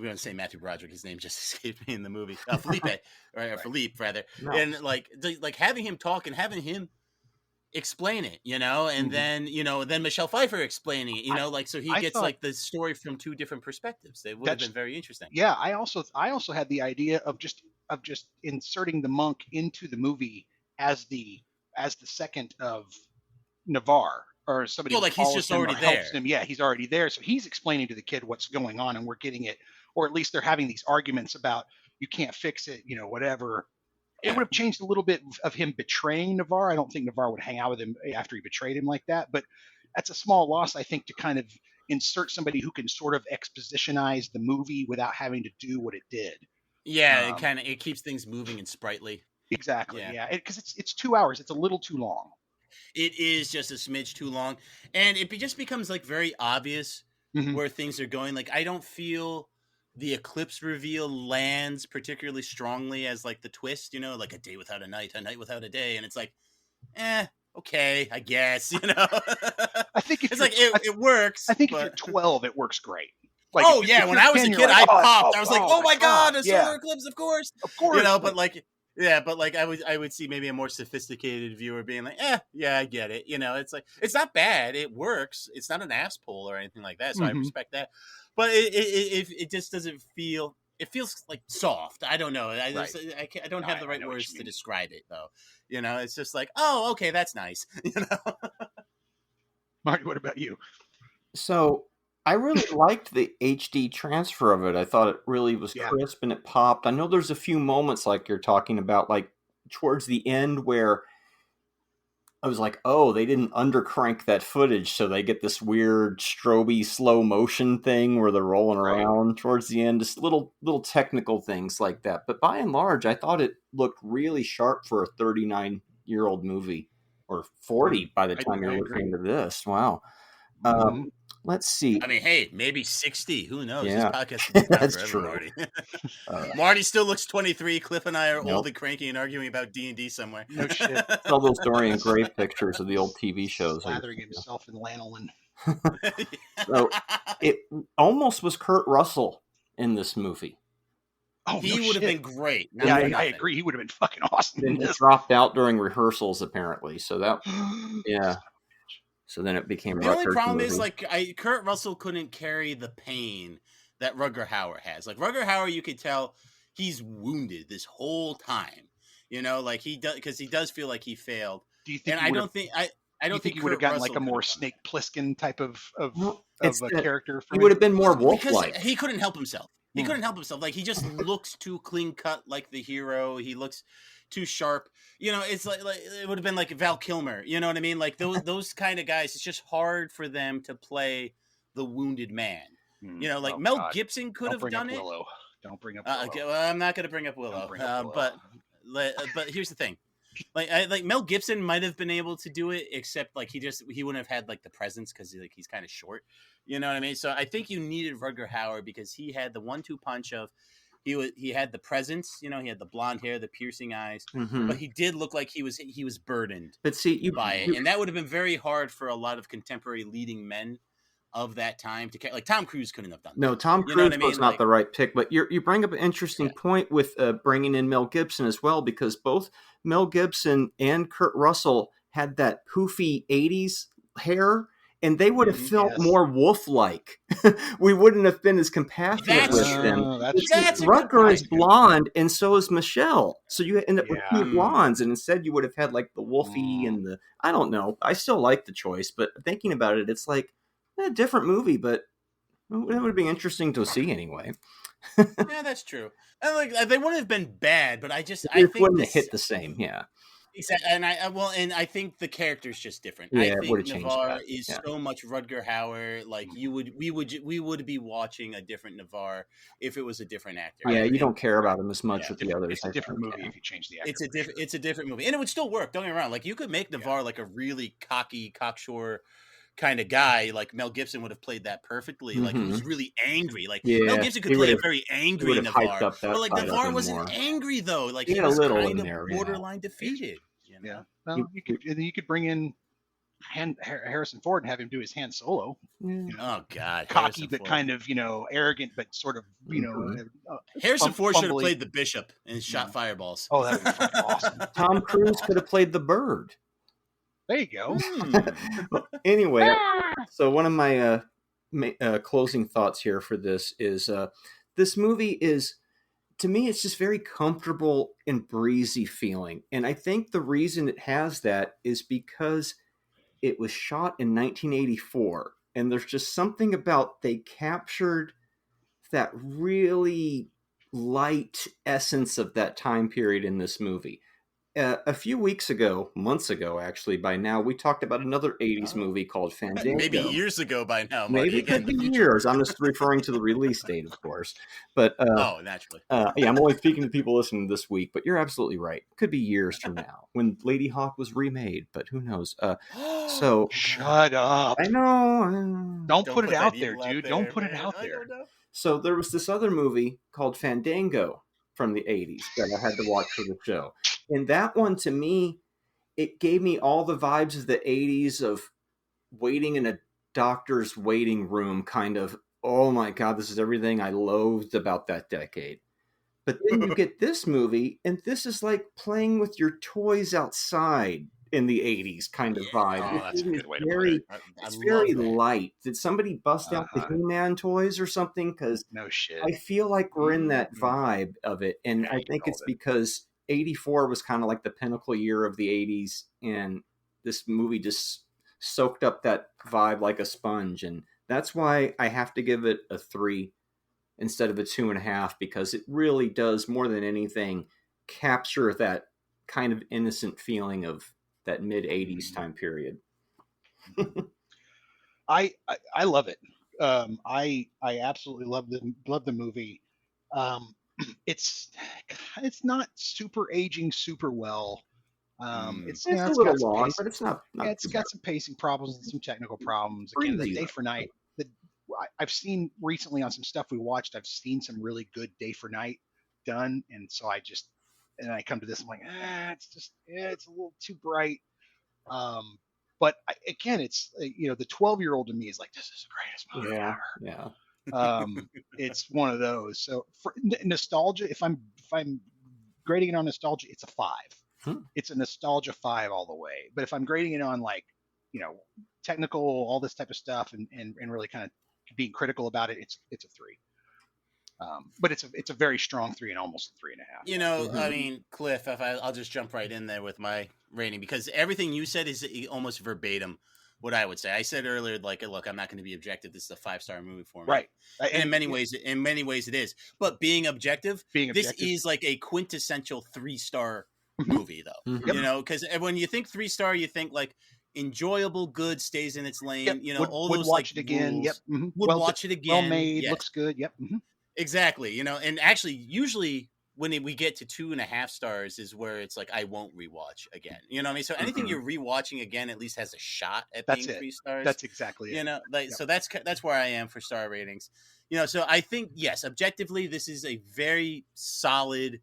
going to say Matthew Broderick. His name just escaped me in the movie. Felipe, right? Or Philippe, rather. No. And like having him talk and having him explain it, and then then Michelle Pfeiffer explaining it, so he gets like the story from two different perspectives. It would have been very interesting. Yeah, I also had the idea of just inserting the monk into the movie as the second of Navarre. Or somebody he's just already there. Him. Yeah, he's already there. So he's explaining to the kid what's going on, and we're getting it. Or at least they're having these arguments about you can't fix it, whatever. Yeah. It would have changed a little bit of him betraying Navarre. I don't think Navarre would hang out with him after he betrayed him like that. But that's a small loss, I think, to kind of insert somebody who can sort of expositionize the movie without having to do what it did. Yeah, it keeps things moving and sprightly. Exactly. Yeah, because it's 2 hours. It's a little too long. It is just a smidge too long, and it just becomes like very obvious where things are going. Like I don't feel the eclipse reveal lands particularly strongly as like the twist, like a day without a night without a day, and it's like, okay, I guess, I think it's like it works. I think if you're 12, it works great. Like, when I was a kid, I popped. I was like, oh my god, a solar eclipse, of course, but like. Yeah, but like I would see maybe a more sophisticated viewer being like, yeah, I get it. It's like it's not bad. It works. It's not an ass pull or anything like that. So I respect that. But it just doesn't feel. It feels like soft. I don't know. I don't have the right words to describe it though. It's just like, oh, okay, that's nice. Marty, what about you? So I really liked the HD transfer of it. I thought it really was crisp and it popped. I know there's a few moments like you're talking about, like towards the end where I was like, oh, they didn't undercrank that footage. So they get this weird stroby slow motion thing where they're rolling around towards the end, just little technical things like that. But by and large, I thought it looked really sharp for a 39 40-year-old movie, or 40 by the time you're listening to this. Wow. Let's see. I mean, hey, maybe 60. Who knows? Yeah. This podcast could be around That's forever, true. Marty. Marty still looks 23. Cliff and I are Nope. old and cranky and arguing about D&D somewhere. No shit. All those Dorian Gray pictures of the old TV shows. Slathering himself in lanolin. So it almost was Kurt Russell in this movie. Oh, He no would have shit. been great. Yeah, I agree. He would have been fucking awesome. Then in he this. dropped out during rehearsals, apparently. So that, yeah. So then it became. The only Rutger's problem movie. is, like, Kurt Russell couldn't carry the pain that Rutger Hauer has. Like, Rutger Hauer, you could tell he's wounded this whole time. You know, like he does, because he does feel like he failed. Do you think? And I don't think he would have gotten like a more Snake Plissken type of a character. He would have been more because wolf-like. he couldn't help himself. He couldn't help himself. Like, he just looks too clean cut, like the hero. He looks too sharp. You know, it's like it would have been like Val Kilmer. You know what I mean? Like those kind of guys. It's just hard for them to play the wounded man. You know, like Mel Gibson could have done it. Willow. Don't bring up Willow. Okay, well, I'm not going to bring up Willow. But here's the thing. Like Mel Gibson might have been able to do it, except like he wouldn't have had like the presence because he's kind of short. You know what I mean? So I think you needed Rutger Hauer because he had the 1-2 punch of he had the presence. You know, he had the blonde hair, the piercing eyes, but he did look like he was burdened. But see, by it, and that would have been very hard for a lot of contemporary leading men of that time to like Tom Cruise couldn't have done that. No, Tom Cruise was not the right pick, but you bring up an interesting point with bringing in Mel Gibson as well, because both Mel Gibson and Kurt Russell had that poofy 80s hair, and they would have felt more wolf-like. We wouldn't have been as compassionate with them. Rutger is blonde, and so is Michelle. So you end up with two blondes, and instead you would have had like the wolfy and the, I don't know. I still like the choice, but thinking about it, it's like a different movie, but it would be interesting to see anyway. Yeah, that's true. And like they wouldn't have been bad, but I think wouldn't have hit the same. Yeah, exactly. And I think the character's just different. Yeah, I it would think have changed Navarre that. is so much Rutger Hauer. Like we would be watching a different Navarre if it was a different actor. Yeah, you don't care about him as much with the others. It's a different movie if you change the actor. It's a different movie, and it would still work. Don't get me wrong. Like you could make Navarre like a really cocky, cocksure kind of guy. Like Mel Gibson would have played that perfectly. Like he was really angry. Like Mel Gibson could play a very angry Navarre, but like Navarre wasn't angry though. Like he was kind of borderline defeated. You know? Yeah, well, you could bring in Harrison Ford and have him do his Han Solo. You know, oh God, cocky but kind of arrogant, but sort of Harrison Ford should have played the bishop and shot fireballs. Oh, that would be fucking awesome. Tom Cruise could have played the bird. There you go. Well, anyway, so one of my closing thoughts here for this is this movie is, to me, it's just very comfortable and breezy feeling. And I think the reason it has that is because it was shot in 1984. And there's just something about they captured that really light essence of that time period in this movie. A few weeks ago, months ago, actually, by now, we talked about another 80s movie called Fandango. Maybe years ago by now. Maybe it could be years. I'm just referring to the release date, of course. But naturally. Yeah, I'm only speaking to people listening this week, but you're absolutely right. Could be years from now when Ladyhawke was remade, but who knows? So shut up. I know. Don't put it out there, dude. Don't put it out there. So there was this other movie called Fandango from the 80s that I had to watch for the show. And that one, to me, it gave me all the vibes of the 80s of waiting in a doctor's waiting room, kind of, oh my God, this is everything I loathed about that decade. But then you get this movie, and this is like playing with your toys outside in the 80s kind of vibe. Oh, that's a good way to put it. It's very light. Did somebody bust out the He-Man toys or something? Because no shit. I feel like we're in that vibe of it. And I think it's because 84 was kind of like the pinnacle year of the 80s, and this movie just soaked up that vibe like a sponge. And that's why I have to give it a 3 instead of a 2.5, because it really does, more than anything, capture that kind of innocent feeling of that mid 80s time period. I love it. I absolutely love the movie. It's not super aging super well. It's It's a it's little got some long, but it's not it's too got some pacing problems and some technical problems. Again, the Breezy, day for night. I've seen recently on some stuff we watched. I've seen some really good day for night done, and so I come to this. I'm like, it's a little too bright. But again, it's the 12-year-old in me is like, this is the greatest movie ever. Yeah. It's one of those. So for nostalgia, if I'm grading it on nostalgia, it's a 5. It's a nostalgia 5 all the way. But if I'm grading it on technical, all this type of stuff, and really kind of being critical about it, it's a 3. But it's a very strong 3 and almost a 3.5. I mean, Cliff, I'll just jump right in there with my rating, because everything you said is almost verbatim what I would say. I said earlier, like, look, I'm not going to be objective. This is a 5-star movie for me. Right. And in many ways it is. But being objective, this is like a quintessential 3-star movie, though. Because when you think 3-star, you think like enjoyable, good, stays in its lane. All would those watch like it again. rules. Yep. Would watch it again. Well made. Yes. Looks good. Yep. Exactly. And actually, usually when we get to 2.5 stars is where it's like I won't rewatch again. You know what I mean? So anything you're rewatching again at least has a shot at being 3 stars. That's exactly it. So that's where I am for star ratings. So I think yes, objectively, this is a very solid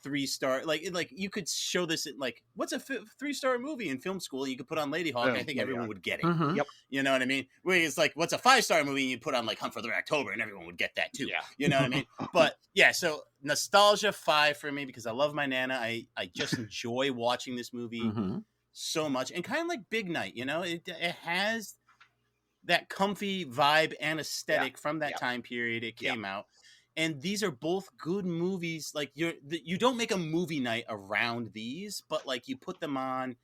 3-star. Like you could show this at like what's a 3-star movie in film school? You could put on Ladyhawke. I think everyone would get it. Yep. You know what I mean? Where it's like what's a 5-star movie? And you put on like Hunt for the Red October, and everyone would get that too. Yeah. You know what I mean? But yeah, so nostalgia 5 for me because I love my Nana. I just enjoy watching this movie so much, and kind of like Big Night. It has that comfy vibe and aesthetic from that time period it came out. And these are both good movies. Like you don't make a movie night around these, but like you put them on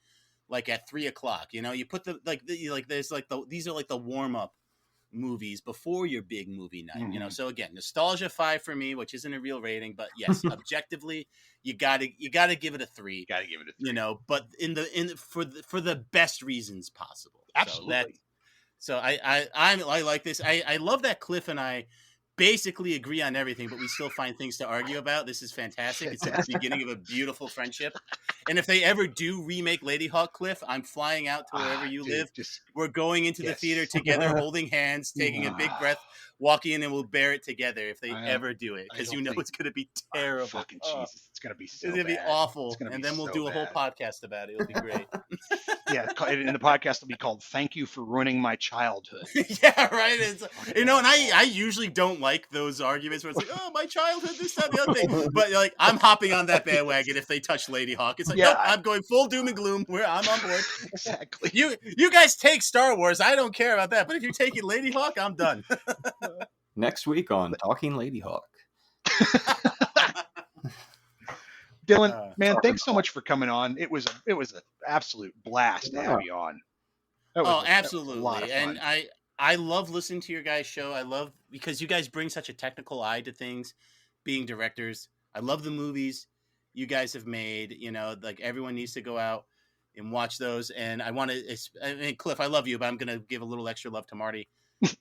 like at 3:00. You put these are like the warm up movies before your big movie night. So again, nostalgia 5 for me, which isn't a real rating, but yes, objectively, you gotta give it a 3. Gotta give it a 3. But for the best reasons possible. Absolutely. So I like this. I love that Cliff and I basically agree on everything, but we still find things to argue about. This is fantastic. It's the beginning of a beautiful friendship. And if they ever do remake Ladyhawke, Cliff, I'm flying out to wherever you live. We're going into the theater together, holding hands, taking a big breath, walking in, and we'll bear it together if they ever do it. Because it's going to be terrible. Fucking Jesus. It's going to be so It's going to be bad. awful. And then we'll do a whole podcast about it. It'll be great. And the podcast will be called "Thank You for Ruining My Childhood." Yeah, right. It's, and I usually don't like those arguments where it's like, oh, my childhood, this, that, the other thing. But like, I'm hopping on that bandwagon if they touch Ladyhawke. It's like, nope, I'm going full doom and gloom. I'm on board. Exactly. You guys take Star Wars. I don't care about that. But if you're taking Ladyhawke, I'm done. Next week on Talking Ladyhawke. Dylan, man, thanks so much for coming on. It was an absolute blast to have you on. Absolutely. A lot of fun. And I love listening to your guys' show. I love because you guys bring such a technical eye to things, being directors. I love the movies you guys have made. Like everyone needs to go out and watch those. And I want to, Cliff, I love you, but I'm going to give a little extra love to Marty.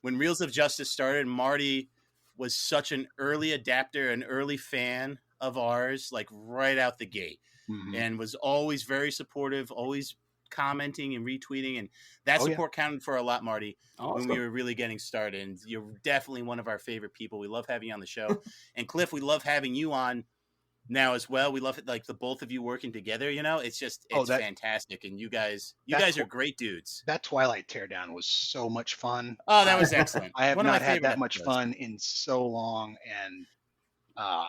When Reels of Justice started, Marty was such an early adapter, an early fan of ours, like right out the gate, and was always very supportive, always commenting and retweeting, and that support counted for a lot, Marty. When we were really getting started. And you're definitely one of our favorite people. We love having you on the show. And Cliff, we love having you on now as well. We love it, like the both of you working together. It's fantastic, and you guys are great dudes. That Twilight teardown was so much fun. Oh, that was excellent. I have not had that much fun in so long, and I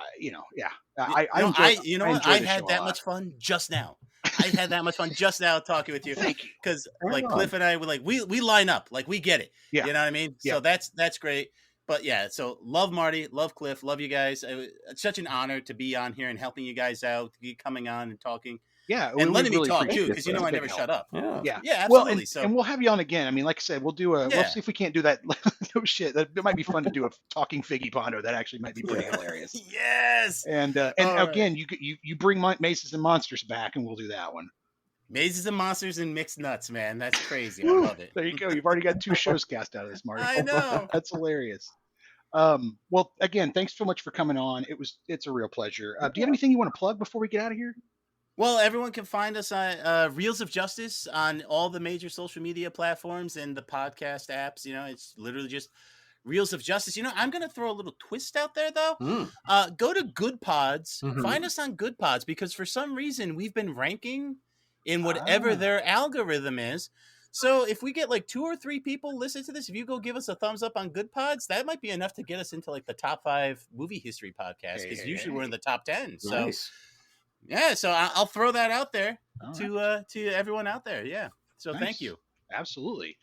had that much fun just now. I had that much fun just now talking with you. Thank you. Because like Cliff and I were like, we line up, like we get it. Yeah. You know what I mean? Yeah. So that's great. But yeah, so love Marty, love Cliff, love you guys. It's such an honor to be on here and helping you guys out, coming on and talking. Yeah, and letting really me talk too, because I never shut up. Yeah, absolutely. Well, and we'll have you on again. I mean, like I said, we'll see if we can't do that. No shit, it might be fun to do a talking Figgy Pondo. That actually might be pretty hilarious. Yes. And again, you bring Mazes and Monsters back, and we'll do that one. Mazes and Monsters and Mixed Nuts, man, that's crazy. I love it. There you go. You've already got 2 shows cast out of this, Marty. I know. That's hilarious. Well, again, thanks so much for coming on. It's a real pleasure. Do you have anything you want to plug before we get out of here? Well, everyone can find us on Reels of Justice on all the major social media platforms and the podcast apps. It's literally just Reels of Justice. I'm going to throw a little twist out there, though. Go to Good Pods. Find us on Good Pods, because for some reason we've been ranking in whatever their algorithm is. So if we get like 2 or 3 people listen to this, if you go give us a thumbs up on Good Pods, that might be enough to get us into like the top 5 movie history podcasts, because usually we're in the top 10. So Nice. yeah, so I'll throw that out there to everyone out there. Yeah. So Nice. thank you. Absolutely.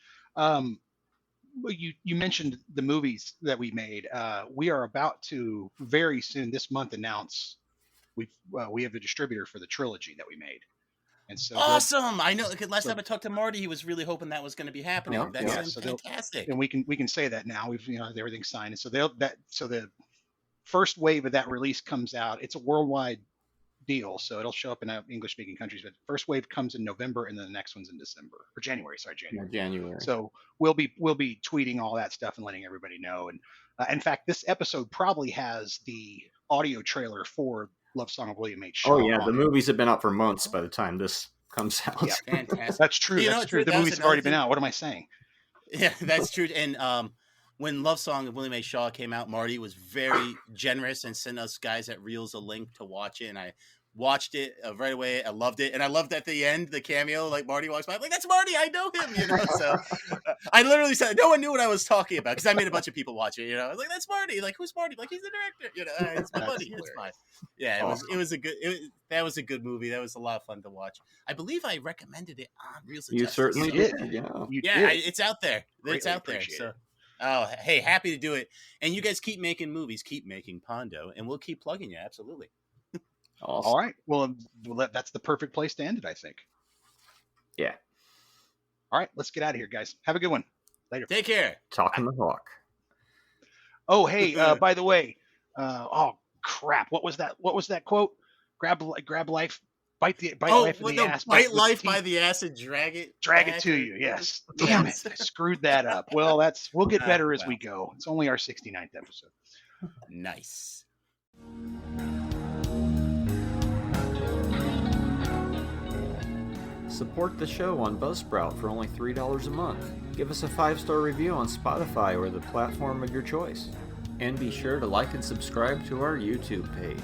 You mentioned the movies that we made. We are about to very soon this month announce we have a distributor for the trilogy that we made. And so awesome! I know. Last time I talked to Marty, he was really hoping that was going to be happening. Yeah, That's so fantastic. And we can say that now. We've everything's signed. And so the first wave of that release comes out. It's a worldwide deal, so it'll show up in English speaking countries. But the first wave comes in November, and then the next one's in December or January. Sorry, January. January. So we'll be tweeting all that stuff and letting everybody know. And in fact, this episode probably has the audio trailer for Love Song of William H. Shaw. Oh yeah, the movies have been out for months by the time this comes out. Yeah, fantastic. That's true. That's true. The movies have already been out. What am I saying? Yeah, that's true. And when Love Song of William H. Shaw came out, Marty was very generous and sent us guys at Reels a link to watch it, and I watched it right away. I loved it, and I loved at the end the cameo, like Marty walks by, I'm like, that's Marty, I know him, So I literally said, no one knew what I was talking about, because I made a bunch of people watch it, I was like, that's Marty, like, who's Marty? Like, he's the director, it's my buddy, it's fine. Yeah, that was a good movie. That was a lot of fun to watch. I believe I recommended it on Reels of You Justice. certainly did. Yeah, it's out there. It's out there. So, hey, happy to do it. And you guys keep making movies, keep making Pondo, and we'll keep plugging you. Absolutely. Awesome. All right. Well, that's the perfect place to end it, I think. Yeah. All right. Let's get out of here, guys. Have a good one. Later. Take care. Talking the Hawk. Oh, hey, by the way, oh crap. What was that quote? Grab life, bite life in the ass. Bite life by the ass and drag it to you. Yes. Damn it. I screwed that up. Well, we'll get better as we go. It's only our 69th episode. Nice. Support the show on Buzzsprout for only $3 a month. Give us a 5-star review on Spotify or the platform of your choice. And be sure to like and subscribe to our YouTube page.